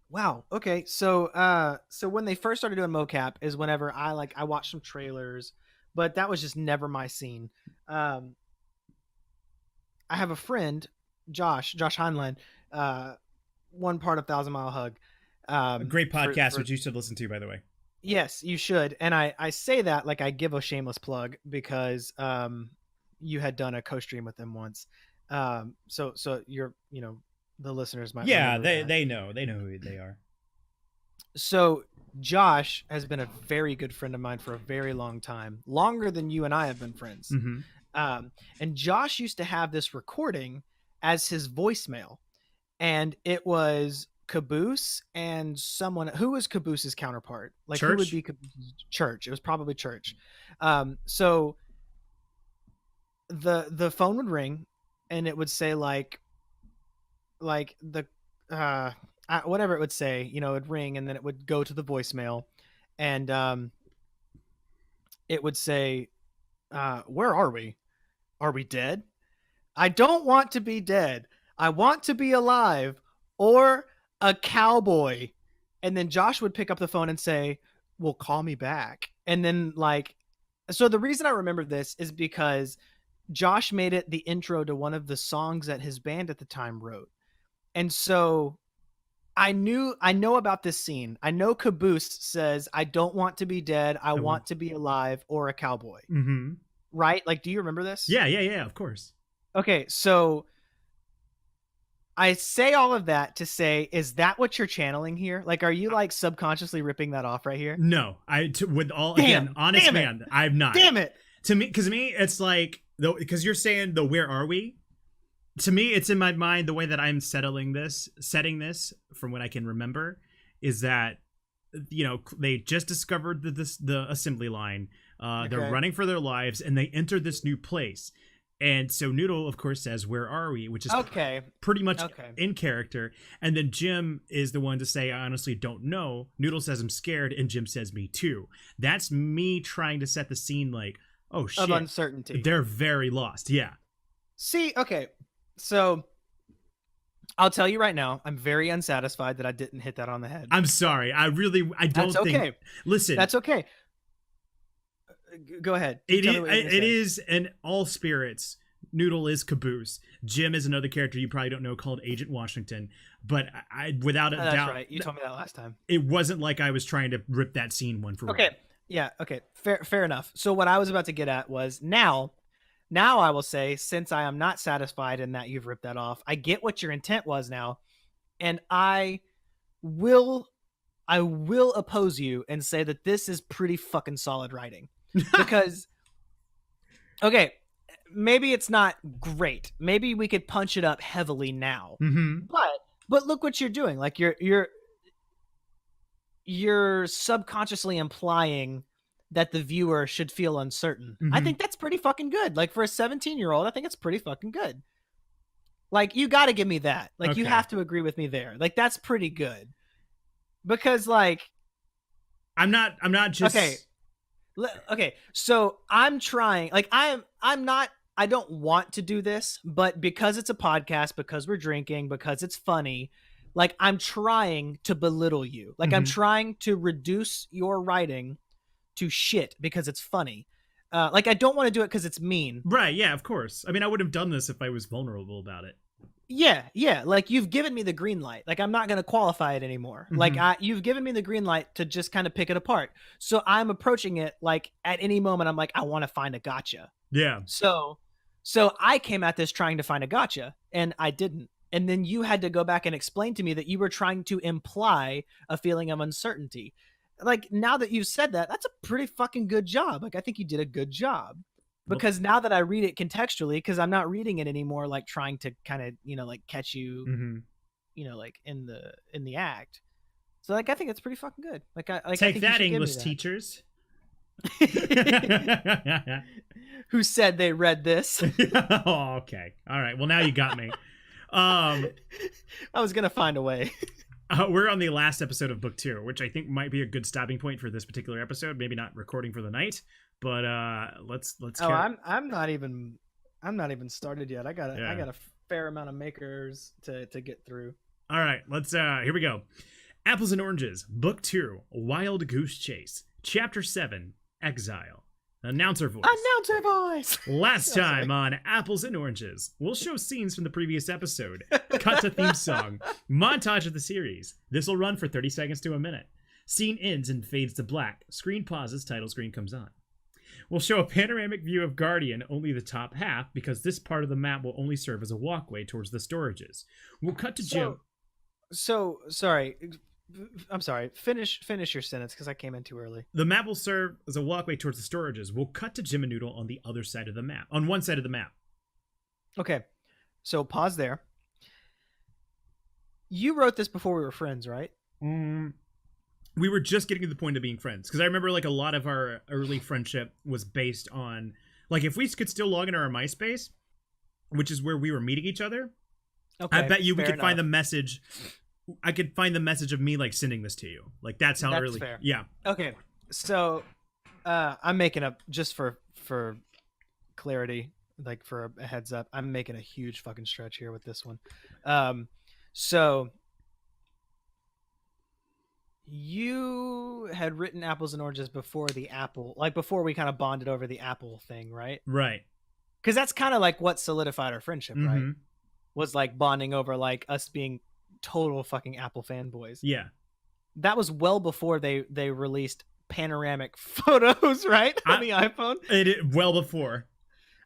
Wow. Okay. So when they first started doing mocap is whenever I watched some trailers, but that was just never my scene. I have a friend, Josh Heinlein, one part of Thousand Mile Hug. A great podcast, which you should listen to, by the way. Yes, you should. And I say that like I give a shameless plug because you had done a co-stream with them once. So you're, the listeners might. Yeah, they know who they are. So Josh has been a very good friend of mine for a very long time, longer than you and I have been friends. Mm-hmm. And Josh used to have this recording as his voicemail, and it was Caboose and someone who was Caboose's counterpart. Like Church? Who would be Church? It was probably Church. So the phone would ring, and it would say like the whatever it would say, it would ring, and then it would go to the voicemail, and it would say, where are we? Are we dead? I don't want to be dead. I want to be alive, or a cowboy. And then Josh would pick up the phone and say, well, call me back. And then so the reason I remember this is because Josh made it the intro to one of the songs that his band at the time wrote. And so I know about this scene. I know Caboose says, I don't want to be dead. I want to be alive, or a cowboy. Mm-hmm. Right? Like, do you remember this? Yeah, of course. Okay, so I say all of that to say, is that what you're channeling here? Like, are you like subconsciously ripping that off right here? No, honest man, I'm not. Damn it. Because to me, it's like, because you're saying where are we? To me, it's in my mind, the way that I'm setting this from what I can remember is that, they just discovered the assembly line. They're running for their lives, and they enter this new place. And so Noodle, of course, says, where are we? Which is pretty much in character. And then Jim is the one to say, I honestly don't know. Noodle says, I'm scared. And Jim says, me too. That's me trying to set the scene like, oh, shit. Of uncertainty. They're very lost. Yeah. See, okay. So I'll tell you right now, I'm very unsatisfied that I didn't hit that on the head. I'm sorry. I don't That's okay. think. Listen. That's okay. Go ahead. It is in all spirits. Noodle is Caboose. Jim is another character you probably don't know called Agent Washington. But I without a doubt. That's right. You told me that last time. It wasn't like I was trying to rip that scene one for one. Okay. Yeah. Okay. Fair enough. So what I was about to get at was now I will say, since I am not satisfied in that you've ripped that off, I get what your intent was now, and I will oppose you and say that this is pretty fucking solid writing. Because okay, maybe it's not great. Maybe we could punch it up heavily now. Mm-hmm. But look what you're doing. Like you're subconsciously implying that the viewer should feel uncertain. Mm-hmm. I think that's pretty fucking good. Like for a 17-year-old, I think it's pretty fucking good. Like you got to give me that. Like you have to agree with me there. Like that's pretty good. Because like I'm not just Okay. So I'm trying, like I don't want to do this, but because it's a podcast, because we're drinking, because it's funny, like I'm trying to belittle you. Like I'm trying to reduce your writing to shit because it's funny. Like, I don't want to do it because it's mean. Right, yeah, of course. I mean, I would have done this if I was vulnerable about it. Yeah. Like, you've given me the green light. Like, I'm not going to qualify it anymore. Like, Mhm. you've given me the green light to just kind of pick it apart. So I'm approaching it like at any moment. I'm like, I want to find a gotcha. Yeah. So I came at this trying to find a gotcha, and I didn't. And then you had to go back and explain to me that you were trying to imply a feeling of uncertainty. Like, now that you've said that, that's a pretty fucking good job. Like, I think you did a good job. Well- Because now that I read it contextually, because I'm not reading it anymore, like trying to kind of, like catch you, Mhm. like in the act. So like, I think it's pretty fucking good. Like, I Take think that, you should give me English that. teachers. Who said they read this? Oh, okay. All right. Well, now you got me. I was gonna find a way. We're on the last episode of book 2, which I think might be a good stopping point for this particular episode. Maybe not recording for the night, but let's. Oh, I'm not even started yet. I got Yeah. a fair amount of makers to get through. All right. Let's. Here we go. Apples and Oranges, book 2, Wild Goose Chase, chapter 7, Exile. Announcer voice. Announcer voice. Last time on Apples and Oranges, we'll show scenes from the previous episode, cut to theme song, montage of the series. This will run for 30 seconds to a minute. Scene ends and fades to black. Screen pauses, title screen comes on. We'll show a panoramic view of Guardian, only the top half, because this part of the map will only serve as a walkway towards the storages. We'll cut to Jim. So sorry. I'm sorry. Finish your sentence because I came in too early. The map will serve as a walkway towards the storages. We'll cut to Jim and Noodle on the other side of the map. On one side of the map. Okay. So pause there. You wrote this before we were friends, right? We were just getting to the point of being friends. Because I remember like a lot of our early friendship was based on... Like if we could still log into our MySpace, which is where we were meeting each other, Okay. I bet you we fair could find the enough. message... I could find the message of me like sending this to you. Like that's how That's early... fair. Yeah. Okay. So I'm making up just for clarity, like for a heads up. I'm making a huge fucking stretch here with this one. So you had written Apples and Oranges before the Apple, like before we kind of bonded over the Apple thing, right? Right. Because that's kind of like what solidified our friendship, right? Mhm. Was like bonding over like us being total fucking Apple fanboys. Yeah. That was well before they released panoramic photos, right? On the iPhone. Well before.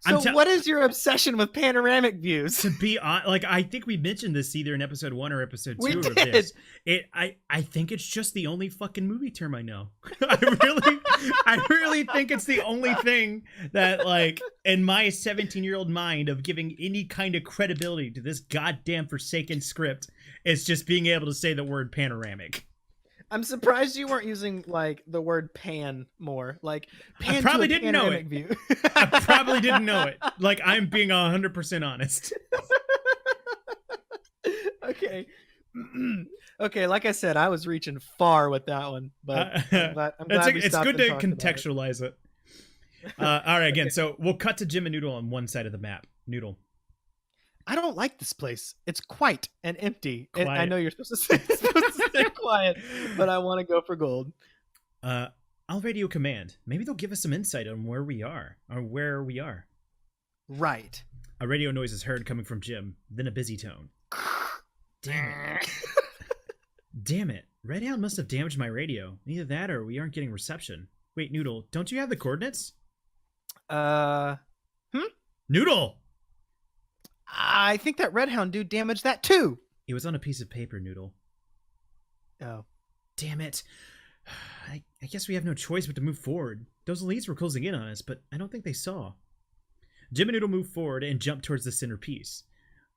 So what is your obsession with panoramic views? To be honest, like I think we mentioned this either in episode 1 or episode 2 We of did. this. I think it's just the only fucking movie term I know. I really think it's the only thing that like in my 17-year-old mind of giving any kind of credibility to this goddamn forsaken script is just being able to say the word panoramic. I'm surprised you weren't using like the word pan more. Like pan I probably to a didn't know panoramic it. view. I probably didn't know it. Like I'm being 100% honest. Okay. Okay, like I said, I was reaching far with that one, but I'm glad we it's stopped good and to talked about it. contextualize it. All right, again, so we'll cut to Jim and Noodle on one side of the map. Noodle. I don't like this place. It's quiet and empty. And I Quiet. know you're supposed to stay quiet, but I want to go for gold. I'll radio command. Maybe they'll give us some insight on where we are. Right. A radio noise is heard coming from Jim, then a busy tone. Damn it. Damn it. Red Hound must have damaged my radio. Either that or we aren't getting reception. Wait, Noodle, don't you have the coordinates? Noodle! I think that Red Hound dude damaged that too. It was on a piece of paper, Noodle. Oh. Damn it. I guess we have no choice but to move forward. Those elites were closing in on us, but I don't think they saw. Jim and Noodle move forward and jump towards the centerpiece.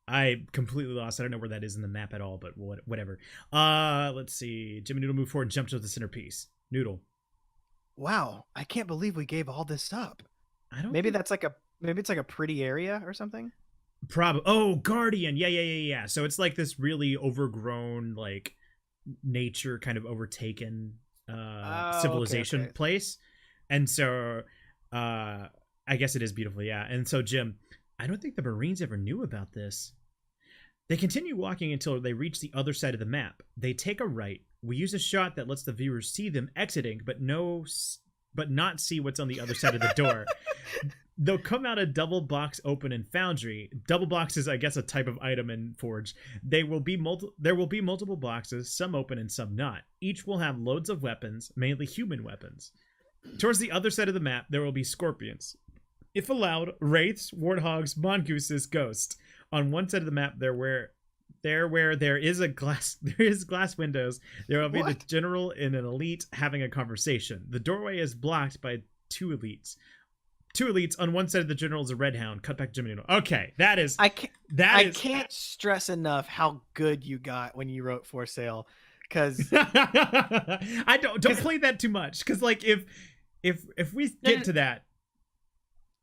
I completely lost. I don't know where that is in the map at all, but whatever. Let's see. Jim and Noodle move forward and jump towards the centerpiece. Noodle. Wow. I can't believe we gave all this up. I don't Maybe think... it's like a pretty area or something. Probably. Oh, Guardian. Yeah. So it's like this really overgrown, like nature kind of overtaken civilization okay. place. And so I guess it is beautiful, yeah. And so Jim, I don't think the Marines ever knew about this. They continue walking until they reach the other side of the map. They take a right. We use a shot that lets the viewers see them exiting, but no but not see what's on the other side of the door. They'll come out a double box open in Foundry. Double box is, I guess, a type of item in Forge. There will be multiple boxes, some open and some not. Each will have loads of weapons, mainly human weapons. Towards the other side of the map, there will be scorpions. If allowed, wraiths, warthogs, mongooses, ghosts. On one side of the map, there is glass windows. There will be the general and an elite having a conversation. The doorway is blocked by two elites. Two elites. On one side of the general is a red hound. Cut back Jimmy Noodle. Okay, I can't stress enough how good you got when you wrote for sale, because I don't play that too much, because like if we get to that.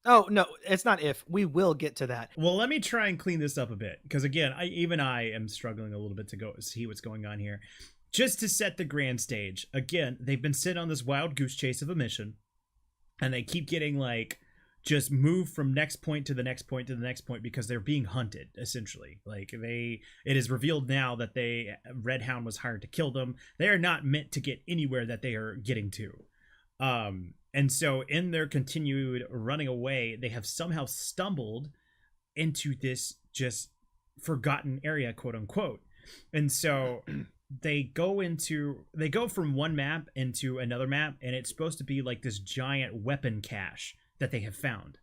Oh no, it's not if. We will get to that. Well, let me try and clean this up a bit, because again, I am struggling a little bit to go see what's going on here. Just to set the grand stage. Again, they've been sent on this wild goose chase of a mission. And they keep getting like just moved from next point to the next point to the next point because they're being hunted, essentially. Like it is revealed now that Red Hound was hired to kill them. They are not meant to get anywhere that they are getting to. And so in their continued running away, they have somehow stumbled into this just forgotten area, quote unquote. And so they go from one map into another map, and it's supposed to be like this giant weapon cache that they have found.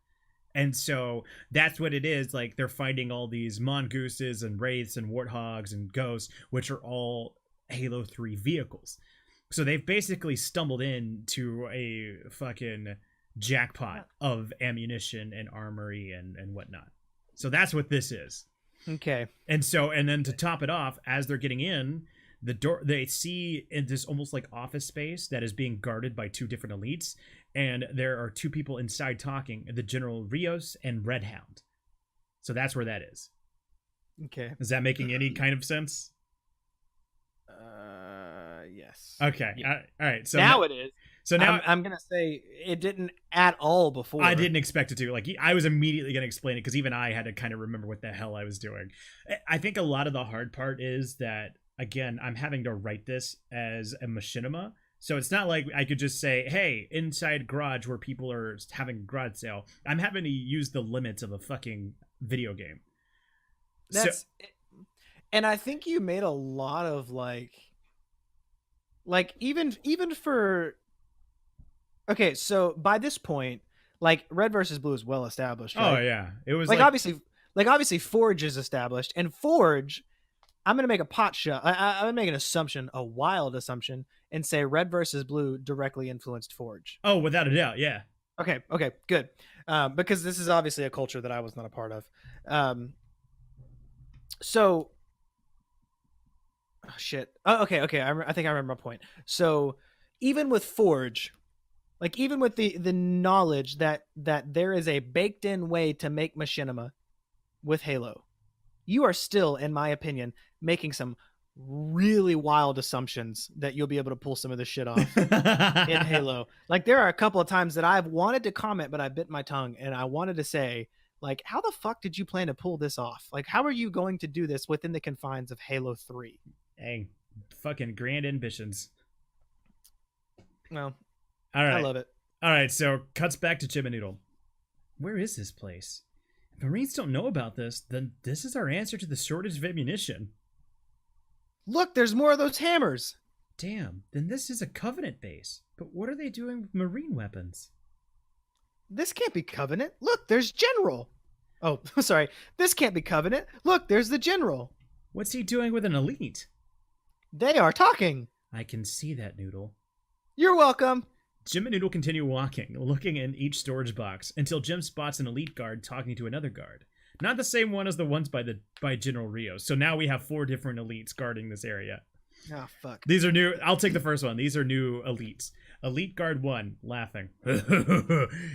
And so that's what it is. Like, they're finding all these mongooses and wraiths and warthogs and ghosts, which are all Halo 3 vehicles. So they've basically stumbled into a fucking jackpot of ammunition and armory and whatnot. So that's what this is. Okay. And then to top it off, as they're getting in, the door, they see in this almost like office space that is being guarded by two different elites, and there are two people inside talking, the General Rios and Red Hound. So that's where that is. Okay. Is that making any kind of sense? Yes. Okay. Yeah. All right. So now it is. So now I'm gonna say it didn't at all before. I didn't expect it to. Like, I was immediately gonna explain it, because even I had to kind of remember what the hell I was doing. I think a lot of the hard part is that, again, I'm having to write this as a machinima. So it's not like I could just say, hey, inside garage where people are having a garage sale. I'm having to use the limits of a fucking video game. And I think you made a lot of like even for, okay, so by this point, like, red versus blue is well established, right? Oh yeah, it was obviously Forge is established, and Forge, I'm gonna make a pot shot. I'm gonna make an assumption, a wild assumption, and say red versus blue directly influenced Forge. Oh, without a doubt, yeah. Okay, good. Because this is obviously a culture that I was not a part of. So, oh, shit. Oh, okay. I think I remember my point. So, even with Forge, like, even with the knowledge that there is a baked-in way to make machinima with Halo, you are still, in my opinion, making some really wild assumptions that you'll be able to pull some of this shit off in Halo. Like, there are a couple of times that I've wanted to comment, but I bit my tongue, and I wanted to say, like, how the fuck did you plan to pull this off? Like, how are you going to do this within the confines of Halo 3? Dang, fucking grand ambitions. Well, all right. I love it. All right, so cuts back to Chip and Noodle. Where is this place? If Marines don't know about this, then this is our answer to the shortage of ammunition. Look, there's more of those hammers. Damn, then this is a Covenant base. But what are they doing with Marine weapons? This can't be Covenant. Look, there's General. Oh, sorry. This can't be Covenant. Look, there's the General. What's he doing with an elite? They are talking. I can see that, Noodle. You're welcome. Jim and Noodle continue walking, looking in each storage box, until Jim spots an elite guard talking to another guard. Not the same one as the ones by General Rios. So now we have 4 different elites guarding this area. Oh, fuck. These are new. I'll take the first one. These are new elites. Elite Guard 1, laughing.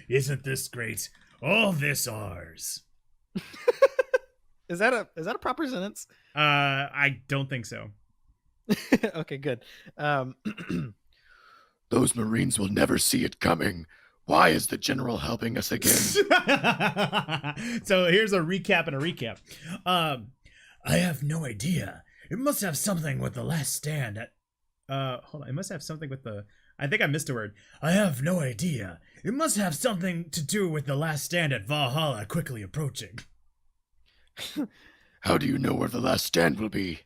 Isn't this great? All this ours. Is that a proper sentence? I don't think so. Okay, good. Those Marines will never see it coming. Why is the General helping us again? So here's a recap and a recap. I have no idea. It must have something with the last stand at... hold on. It must have something with the... I think I missed a word. I have no idea. It must have something to do with the last stand at Valhalla quickly approaching. How do you know where the last stand will be?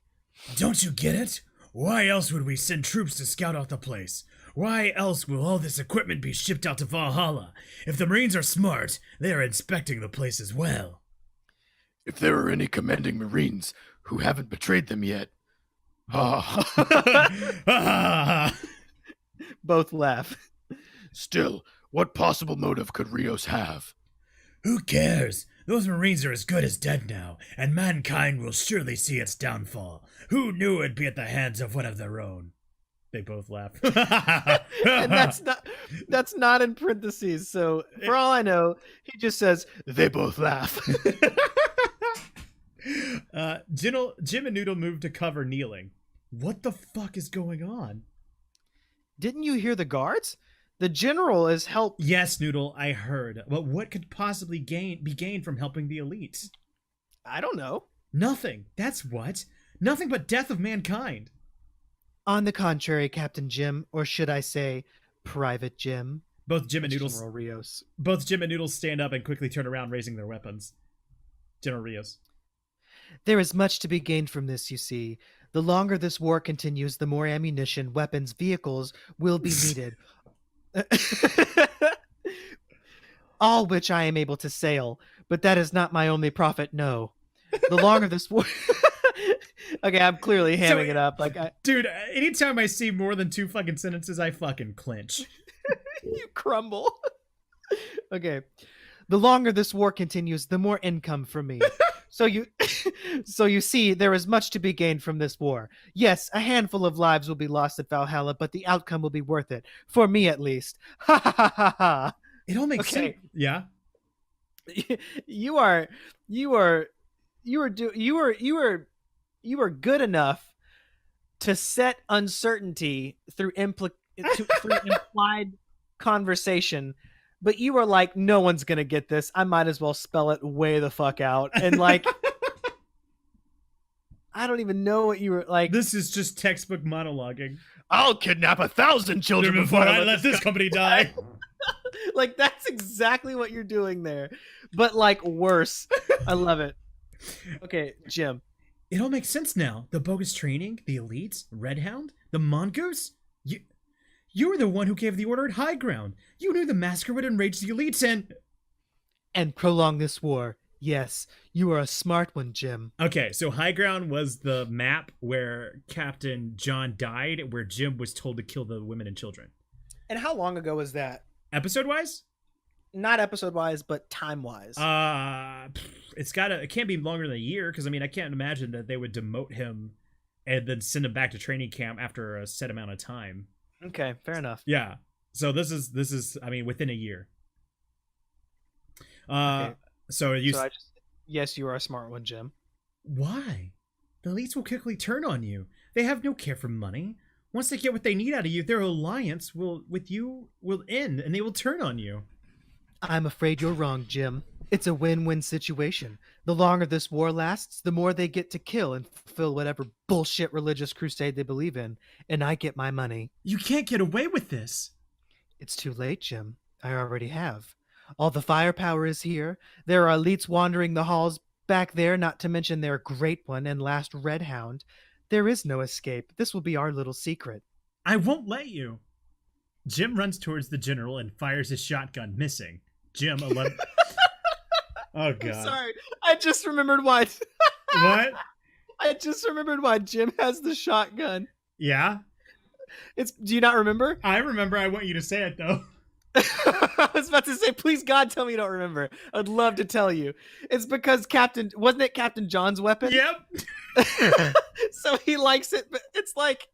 Don't you get it? Why else would we send troops to scout out the place? Why else will all this equipment be shipped out to Valhalla? If the Marines are smart, they are inspecting the place as well. If there are any commanding Marines who haven't betrayed them yet. Both laugh. Still, what possible motive could Rios have? Who cares? Those Marines are as good as dead now, and mankind will surely see its downfall. Who knew it'd be at the hands of one of their own? They both laugh. And that's not in parentheses. So for all I know, he just says they both laugh. Jim and Noodle move to cover kneeling. What the fuck is going on? Didn't you hear the guards? The general is help. Yes, Noodle, I heard. But what could possibly be gained from helping the elites? I don't know. Nothing. That's what. Nothing but death of mankind. On the contrary, Captain Jim, or should I say, Private Jim. Both Jim and Noodles. General Rios. Both Jim and Noodles stand up and quickly turn around, raising their weapons. General Rios. There is much to be gained from this, you see. The longer this war continues, the more ammunition, weapons, vehicles will be needed. All which I am able to sail, but that is not my only profit, no. The longer this war... Okay, I'm clearly hamming it up. Dude, anytime I see more than 2 fucking sentences, I fucking clinch. You crumble. Okay. The longer this war continues, the more income for me. So you see, there is much to be gained from this war. Yes, a handful of lives will be lost at Valhalla, but the outcome will be worth it. For me, at least. Ha ha ha ha ha. It all makes sense. Yeah. You are good enough to set uncertainty through implied conversation, but you were like, no one's gonna get this. I might as well spell it way the fuck out. And like, I don't even know what you were like. This is just textbook monologuing. I'll kidnap 1,000 children before I let this company die. Like, that's exactly what you're doing there, but like worse. I love it. Okay, Jim. It all makes sense now. The bogus training, the elites, Red Hound, the Mongoose. You were the one who gave the order at high ground. You knew the massacre would enrage the elites and prolong this war. Yes, you are a smart one, Jim. Okay, so high ground was the map where Captain John died, where Jim was told to kill the women and children. And how long ago was that? Episode-wise? Not episode-wise, but time-wise. It can't be longer than a year, because I mean, I can't imagine that they would demote him and then send him back to training camp after a set amount of time. Okay, fair enough. Yeah. So this is I mean, within a year. Okay. Yes, you are a smart one, Jim. Why? The elites will quickly turn on you. They have no care for money. Once they get what they need out of you, their alliance with you will end, and they will turn on you. I'm afraid you're wrong, Jim. It's a win-win situation. The longer this war lasts, the more they get to kill and fulfill whatever bullshit religious crusade they believe in, and I get my money. You can't get away with this. It's too late, Jim. I already have. All the firepower is here. There are elites wandering the halls back there, not to mention their great one and last Red Hound. There is no escape. This will be our little secret. I won't let you. Jim runs towards the general and fires his shotgun, missing. Jim, 11... Oh, God. I'm sorry. I just remembered why. What? I just remembered why Jim has the shotgun. Yeah? Do you not remember? I remember. I want you to say it, though. I was about to say, please God, tell me you don't remember. I'd love to tell you. It's because wasn't it Captain John's weapon? Yep. So he likes it, but it's like,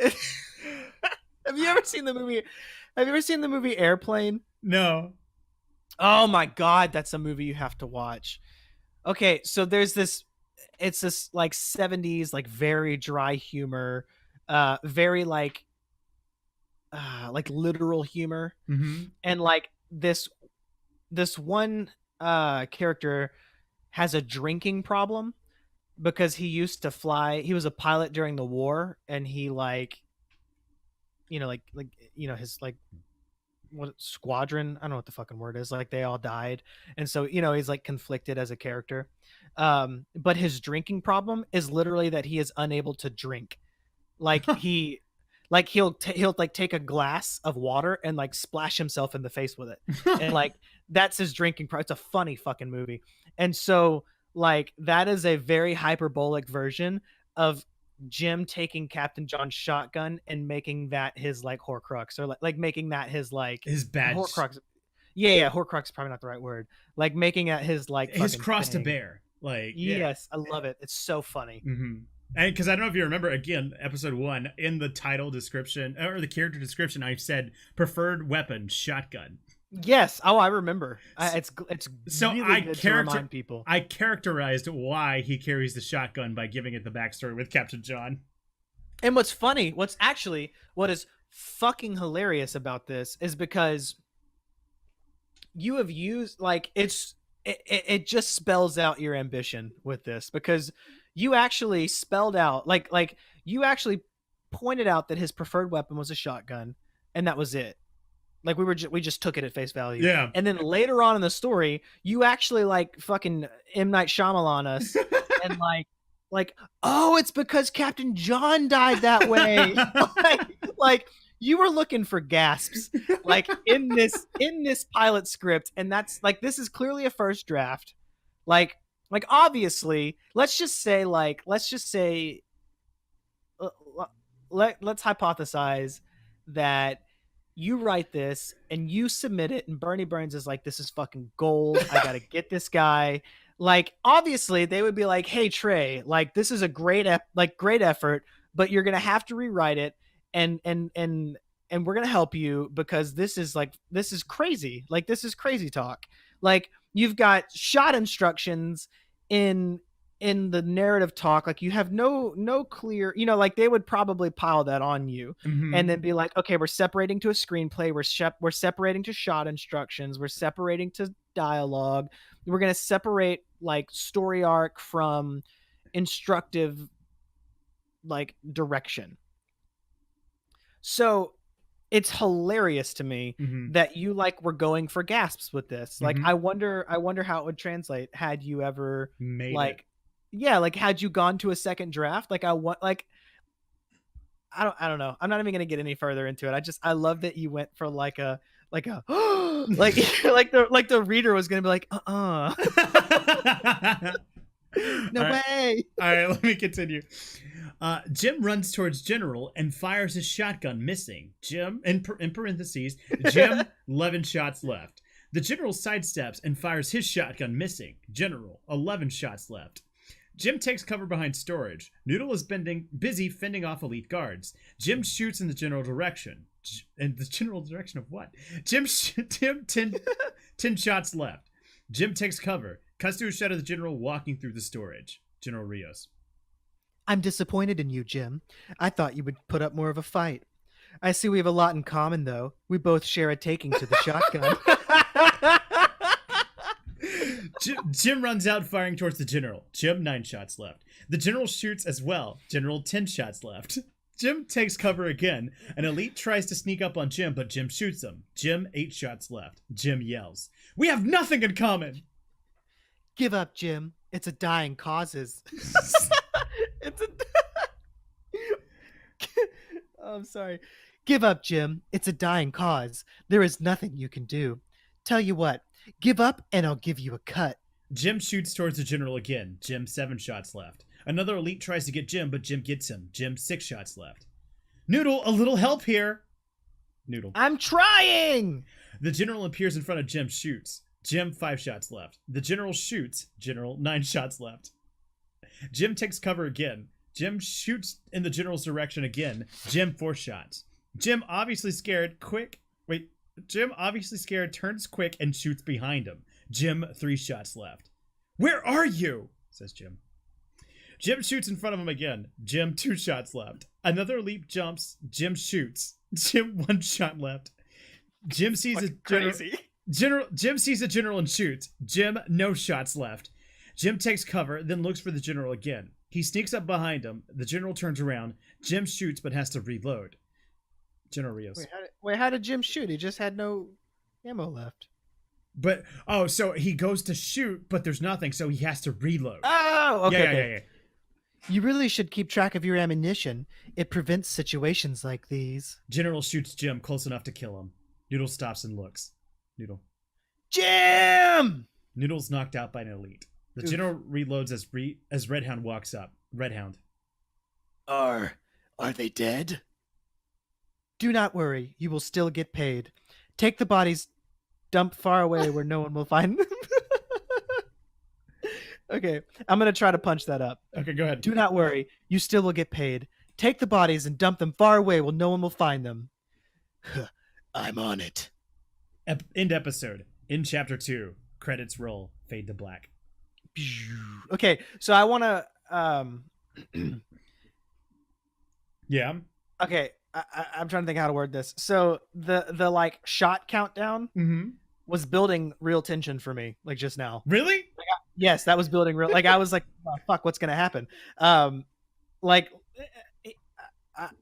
have you ever seen the movie Airplane? No. Oh my God, that's a movie you have to watch. Okay, so there's it's this like 70s, like very dry humor, very like literal humor. Mm-hmm. And like this one character has a drinking problem because he used to fly. He was a pilot during the war, and he his like what squadron, I don't know what the fucking word is, like they all died, and so he's like conflicted as a character. But his drinking problem is literally that he is unable to drink. Like he'll like take a glass of water and like splash himself in the face with it, and like that's his drinking problem. It's a funny fucking movie. And so like that is a very hyperbolic version of Jim taking Captain John's shotgun and making that his like Horcrux, or like making that his badge. Horcrux. Yeah, Horcrux is probably not the right word. Like making it his like his cross thing. to bear. Like yes, I love it. It's so funny. Mm-hmm. And because I don't know if you remember, again, episode 1, in the title description or the character description, I said preferred weapon shotgun. Yes. Oh, I remember. It's so really good to remind people. I characterized why he carries the shotgun by giving it the backstory with Captain John. And what's funny, what is fucking hilarious about this is because you have used like it just spells out your ambition with this, because you actually spelled out like you actually pointed out that his preferred weapon was a shotgun, and that was it. Like we just took it at face value. Yeah. And then later on in the story, you actually like fucking M. Night Shyamalan us and like, oh, it's because Captain John died that way. like you were looking for gasps like in this pilot script, and that's like, this is clearly a first draft. Like obviously, let's hypothesize that you write this and you submit it, and Bernie Burns is like, this is fucking gold. I gotta get this guy. Like, obviously they would be like, hey Trey, like this is a great effort, but you're gonna have to rewrite it, and we're gonna help you, because this is crazy. Like, this is crazy talk. Like, you've got shot instructions in the narrative talk. Like, you have no clear, like they would probably pile that on you, mm-hmm. and then be like, okay, we're separating to a screenplay, we're separating to shot instructions, we're separating to dialogue, we're going to separate like story arc from instructive like direction. So it's hilarious to me mm-hmm. that you like were going for gasps with this. Like, mm-hmm. I wonder how it would translate had you ever made like it. Yeah, like had you gone to a second draft. Like, I don't know. I'm not even gonna get any further into it. I love that you went for like a like the reader was gonna be like, no way. All right, let me continue. Jim runs towards General and fires his shotgun, missing. Jim, in parentheses, Jim, 11 shots left. The General sidesteps and fires his shotgun, missing. General, 11 shots left. Jim takes cover behind storage. Noodle is busy fending off elite guards. Jim shoots in the general direction. In the general direction of what? Jim 10 shots left. Jim takes cover. Cuts to a shot of the General walking through the storage. General Rios. I'm disappointed in you, Jim. I thought you would put up more of a fight. I see we have a lot in common, though. We both share a taking to the shotgun. Jim runs out, firing towards the General. Jim, 9 shots left. The General shoots as well. General, 10 shots left. Jim takes cover again. An elite tries to sneak up on Jim, but Jim shoots him. Jim, 8 shots left. Jim yells, "We have nothing in common!" Give up, Jim. It's a dying causes. I'm sorry. Give up, Jim. It's a dying cause. There is nothing you can do. Tell you what, give up and I'll give you a cut. Jim shoots towards the General again. Jim, 7 shots left. Another elite tries to get Jim, but Jim gets him. Jim, 6 shots left. Noodle, a little help here. Noodle. I'm trying! The General appears in front of Jim, shoots. Jim, 5 shots left. The General shoots. General, 9 shots left. Jim takes cover again. Jim shoots in the General's direction again. Jim, 4 shots. Jim, obviously scared, turns quick and shoots behind him. Jim, 3 shots left. "Where are you?" says Jim. Jim shoots in front of him again. Jim, 2 shots left. Another elite jumps. Jim shoots. Jim, 1 shot left. Jim sees a Jim sees the General and shoots. Jim, no shots left. Jim takes cover, then looks for the General again. He sneaks up behind him. The General turns around. Jim shoots but has to reload. General Rios. How did Jim shoot? He just had no ammo left. But so he goes to shoot, but there's nothing, so he has to reload. Oh, okay. Yeah. You really should keep track of your ammunition. It prevents situations like these. General shoots Jim close enough to kill him. Noodle stops and looks. Noodle. Jim! Noodle's knocked out by an elite. The general reloads as Redhound walks up. Redhound. Are they dead? Do not worry. You will still get paid. Take the bodies, dump far away where no one will find them. Okay, I'm going to try to punch that up. Okay, go ahead. Do not worry. You still will get paid. Take the bodies and dump them far away where no one will find them. I'm on it. End episode. In chapter 2. Credits roll. Fade to black. Okay, so I want to... Yeah. Okay, I'm trying to think how to word this. So the like shot countdown was building real tension for me, like just now. Really? Yes, that was building real. Like I was like, oh, fuck, what's gonna happen?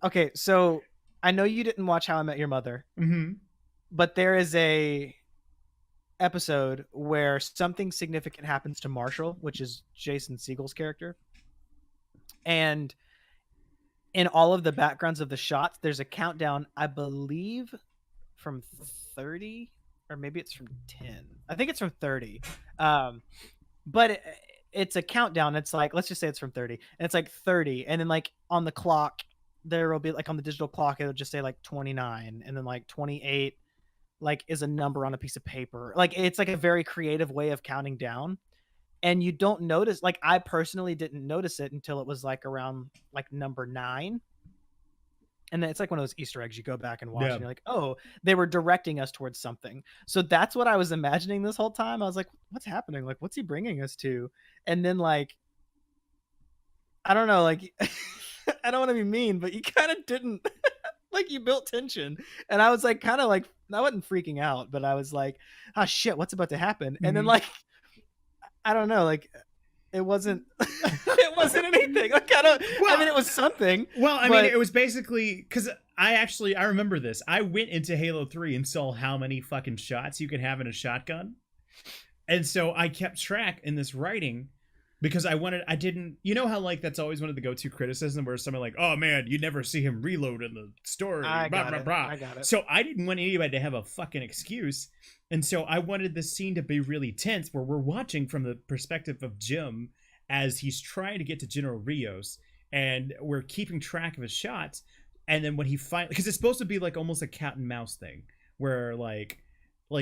Okay, so I know you didn't watch How I Met Your Mother, but there is a episode where something significant happens to Marshall, which is Jason Segel's character, and in all of the backgrounds of the shots, there's a countdown, I believe, from 30, or maybe it's from 10. I think it's from 30. But it's a countdown. It's like, let's just say it's from 30. And it's like 30. And then like on the clock, there will be like on the digital clock, it'll just say like 29. And then like 28 like is a number on a piece of paper. Like it's like a very creative way of counting down. And you don't notice, like I personally didn't notice it until it was like around like number 9. And then it's like one of those Easter eggs you go back and watch and you're like, oh, they were directing us towards something. So that's what I was imagining this whole time. I was like, what's happening? Like, what's he bringing us to? And then like, I don't know, like, I don't want to be mean, but you kind of didn't, like you built tension. And I was like, kind of like, I wasn't freaking out, but I was like, oh shit, what's about to happen? And then like, I don't know, like it wasn't it wasn't anything. Like I mean it was something. Well, I mean it was basically because I remember this. I went into Halo 3 and saw how many fucking shots you could have in a shotgun. And so I kept track in this writing because I didn't, you know how like that's always one of the go-to criticism where someone like, oh man, you never see him reload in the story. I got it. So I didn't want anybody to have a fucking excuse. And so I wanted the scene to be really tense where we're watching from the perspective of Jim as he's trying to get to General Rios and we're keeping track of his shots. And then when he finally, because it's supposed to be like almost a cat and mouse thing where like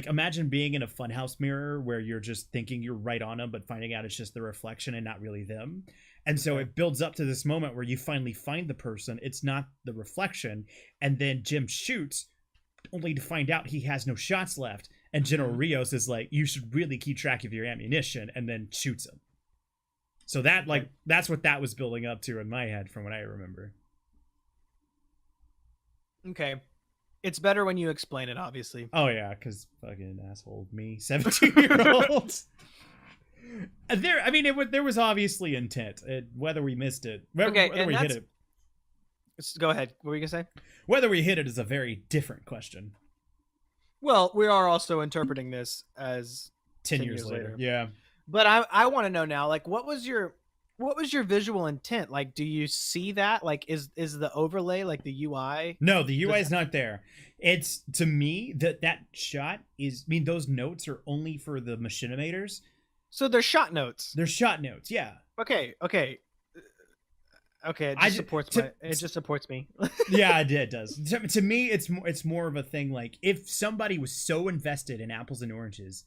imagine being in a funhouse mirror where you're just thinking you're right on them, but finding out it's just the reflection and not really them. And so it builds up to this moment where you finally find the person. It's not the reflection. And then Jim shoots only to find out he has no shots left. And General Rios is like, you should really keep track of your ammunition, and then shoots him. So that like that's what that was building up to in my head from what I remember. Okay. It's better when you explain it, obviously. Oh yeah, because fucking asshole me, 17-year-old. There was obviously intent. Whether we missed it, whether we hit it. Go ahead. What were you gonna say? Whether we hit it is a very different question. Well, we are also interpreting this as 10 years later. Yeah. But I want to know now, like, what was your visual intent? Like, do you see that? Like, is the overlay, like the UI? No, the UI is not there. It's, to me, that shot is, I mean, those notes are only for the machinimators. So they're shot notes. They're shot notes, yeah. Okay. It just supports me. Yeah, it does. To me, it's more of a thing like if somebody was so invested in apples and oranges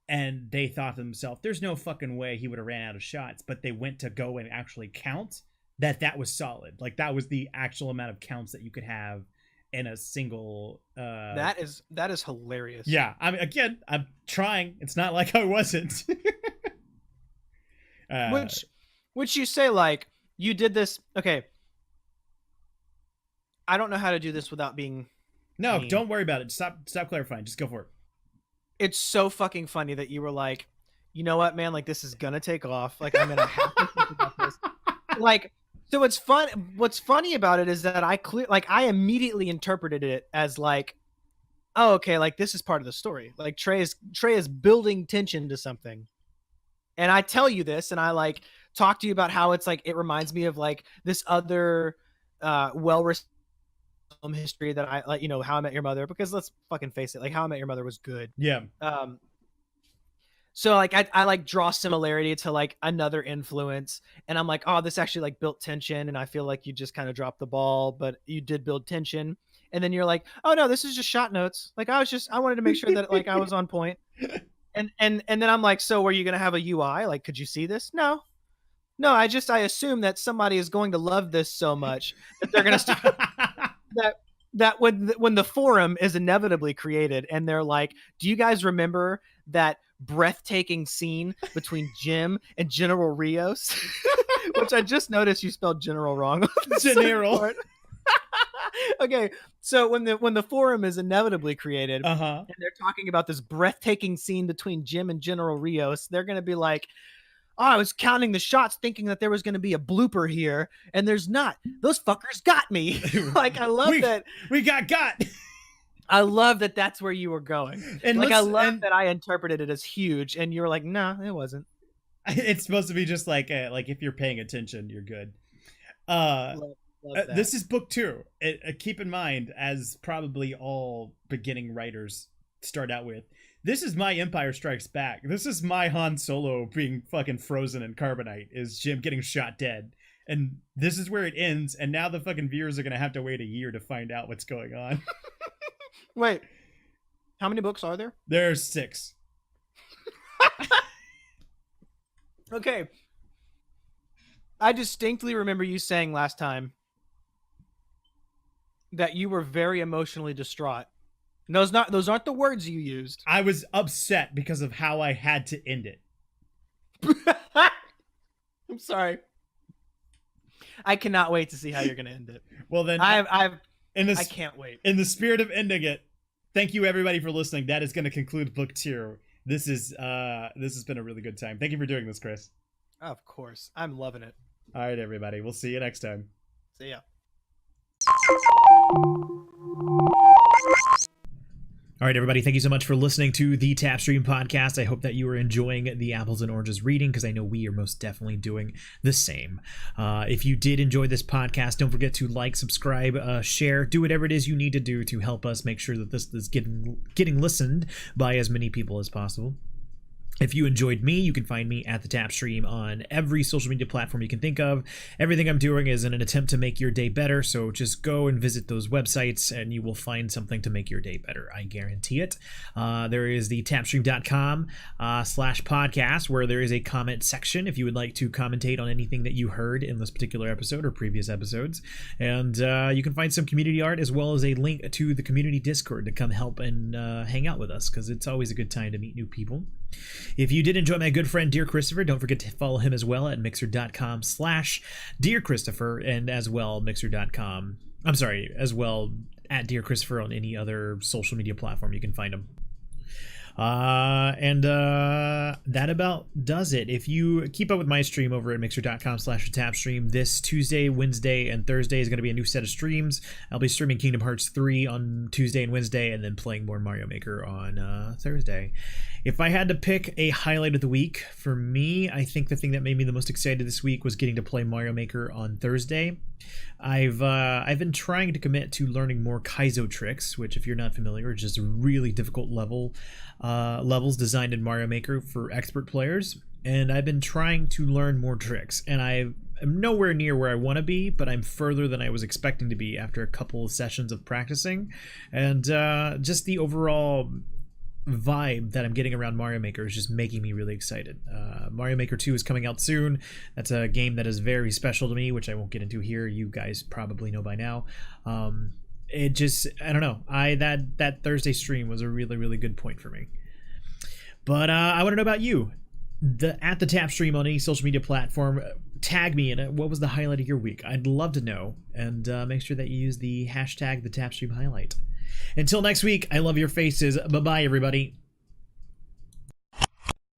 and they thought to themselves, there's no fucking way he would have ran out of shots, but they went to go and actually count, that was solid. Like that was the actual amount of counts that you could have in a single that is hilarious. Yeah. I'm trying. It's not like I wasn't. Which you say like you did this. Okay. I don't know how to do this without being mean. Don't worry about it. Stop clarifying. Just go for it. It's so fucking funny that you were like, you know what, man? Like, this is gonna take off. Like, I'm gonna have to think about this. Like, So what's funny about it is that I immediately interpreted it as like, oh, okay, like this is part of the story. Like Trey is building tension to something. And I tell you this, and I like talk to you about how it's like it reminds me of like this other well-received history that I like, How I Met Your Mother, because let's fucking face it, like How I Met Your Mother was good. Yeah. So like I like draw similarity to like another influence, and I'm like, oh, this actually like built tension, and I feel like you just kind of dropped the ball, but you did build tension. And then you're like, oh no, this is just shot notes. Like I wanted to make sure that like I was on point. And then I'm like, so were you gonna have a UI? Like, could you see this? No. I assume that somebody is going to love this so much that they're gonna start that when the forum is inevitably created, and they're like, do you guys remember that breathtaking scene between Jim and General Rios? Which I just noticed you spelled general wrong. General. Okay, so when the forum is inevitably created, and they're talking about this breathtaking scene between Jim and General Rios, they're gonna be like, oh, I was counting the shots thinking that there was going to be a blooper here, and there's not. Those fuckers got me. Like, I love that. We got. I love that that's where you were going. And like, I love that I interpreted it as huge, and you were like, no, it wasn't. It's supposed to be just like if you're paying attention, you're good. Love this is book 2. Keep in mind, as probably all beginning writers start out with, this is my Empire Strikes Back. This is my Han Solo being fucking frozen in carbonite, is Jim getting shot dead. And this is where it ends, and now the fucking viewers are going to have to wait a year to find out what's going on. Wait. How many books are there? There's 6. Okay. I distinctly remember you saying last time that you were very emotionally distraught. Those aren't the words you used. I was upset because of how I had to end it. I'm sorry. I cannot wait to see how you're going to end it. Well, then I can't wait. In the spirit of ending it, thank you everybody for listening. That is going to conclude book 2. This has been a really good time. Thank you for doing this, Chris. Of course. I'm loving it. All right, everybody. We'll see you next time. See ya. All right, everybody, thank you so much for listening to the TapStream podcast. I hope that you are enjoying the Apples and Oranges reading, because I know we are most definitely doing the same. If you did enjoy this podcast, don't forget to like, subscribe, share, do whatever it is you need to do to help us make sure that this is getting listened by as many people as possible. If you enjoyed me, you can find me at TheTapStream on every social media platform you can think of. Everything I'm doing is in an attempt to make your day better, so just go and visit those websites and you will find something to make your day better. I guarantee it. There is the TheTapStream.com /podcast, where there is a comment section if you would like to commentate on anything that you heard in this particular episode or previous episodes. And you can find some community art as well as a link to the community Discord to come help and hang out with us, because it's always a good time to meet new people. If you did enjoy my good friend Dear Christopher, don't forget to follow him as well at mixer.com /Dear Christopher, and as well as well at Dear Christopher on any other social media platform you can find him. That about does it. If you keep up with my stream over at mixer.com /TheTapStream, this Tuesday, Wednesday, and Thursday is going to be a new set of streams. I'll be streaming Kingdom Hearts 3 on Tuesday and Wednesday, and then playing more Mario Maker on Thursday. If I had to pick a highlight of the week, for me, I think the thing that made me the most excited this week was getting to play Mario Maker on Thursday. I've been trying to commit to learning more Kaizo tricks, which, if you're not familiar, are just really difficult levels designed in Mario Maker for expert players. And I've been trying to learn more tricks, and I am nowhere near where I want to be, but I'm further than I was expecting to be after a couple of sessions of practicing. And just the overall vibe that I'm getting around Mario Maker is just making me really excited. Mario Maker 2 is coming out soon. That's a game that is very special to me, which I won't get into here. You guys probably know by now. It just, I don't know. That Thursday stream was a really, really good point for me. But I want to know about you. At the TapStream on any social media platform, tag me in it. What was the highlight of your week? I'd love to know. And make sure that you use the hashtag TheTapStream highlight. Until next week, I love your faces. Bye-bye, everybody.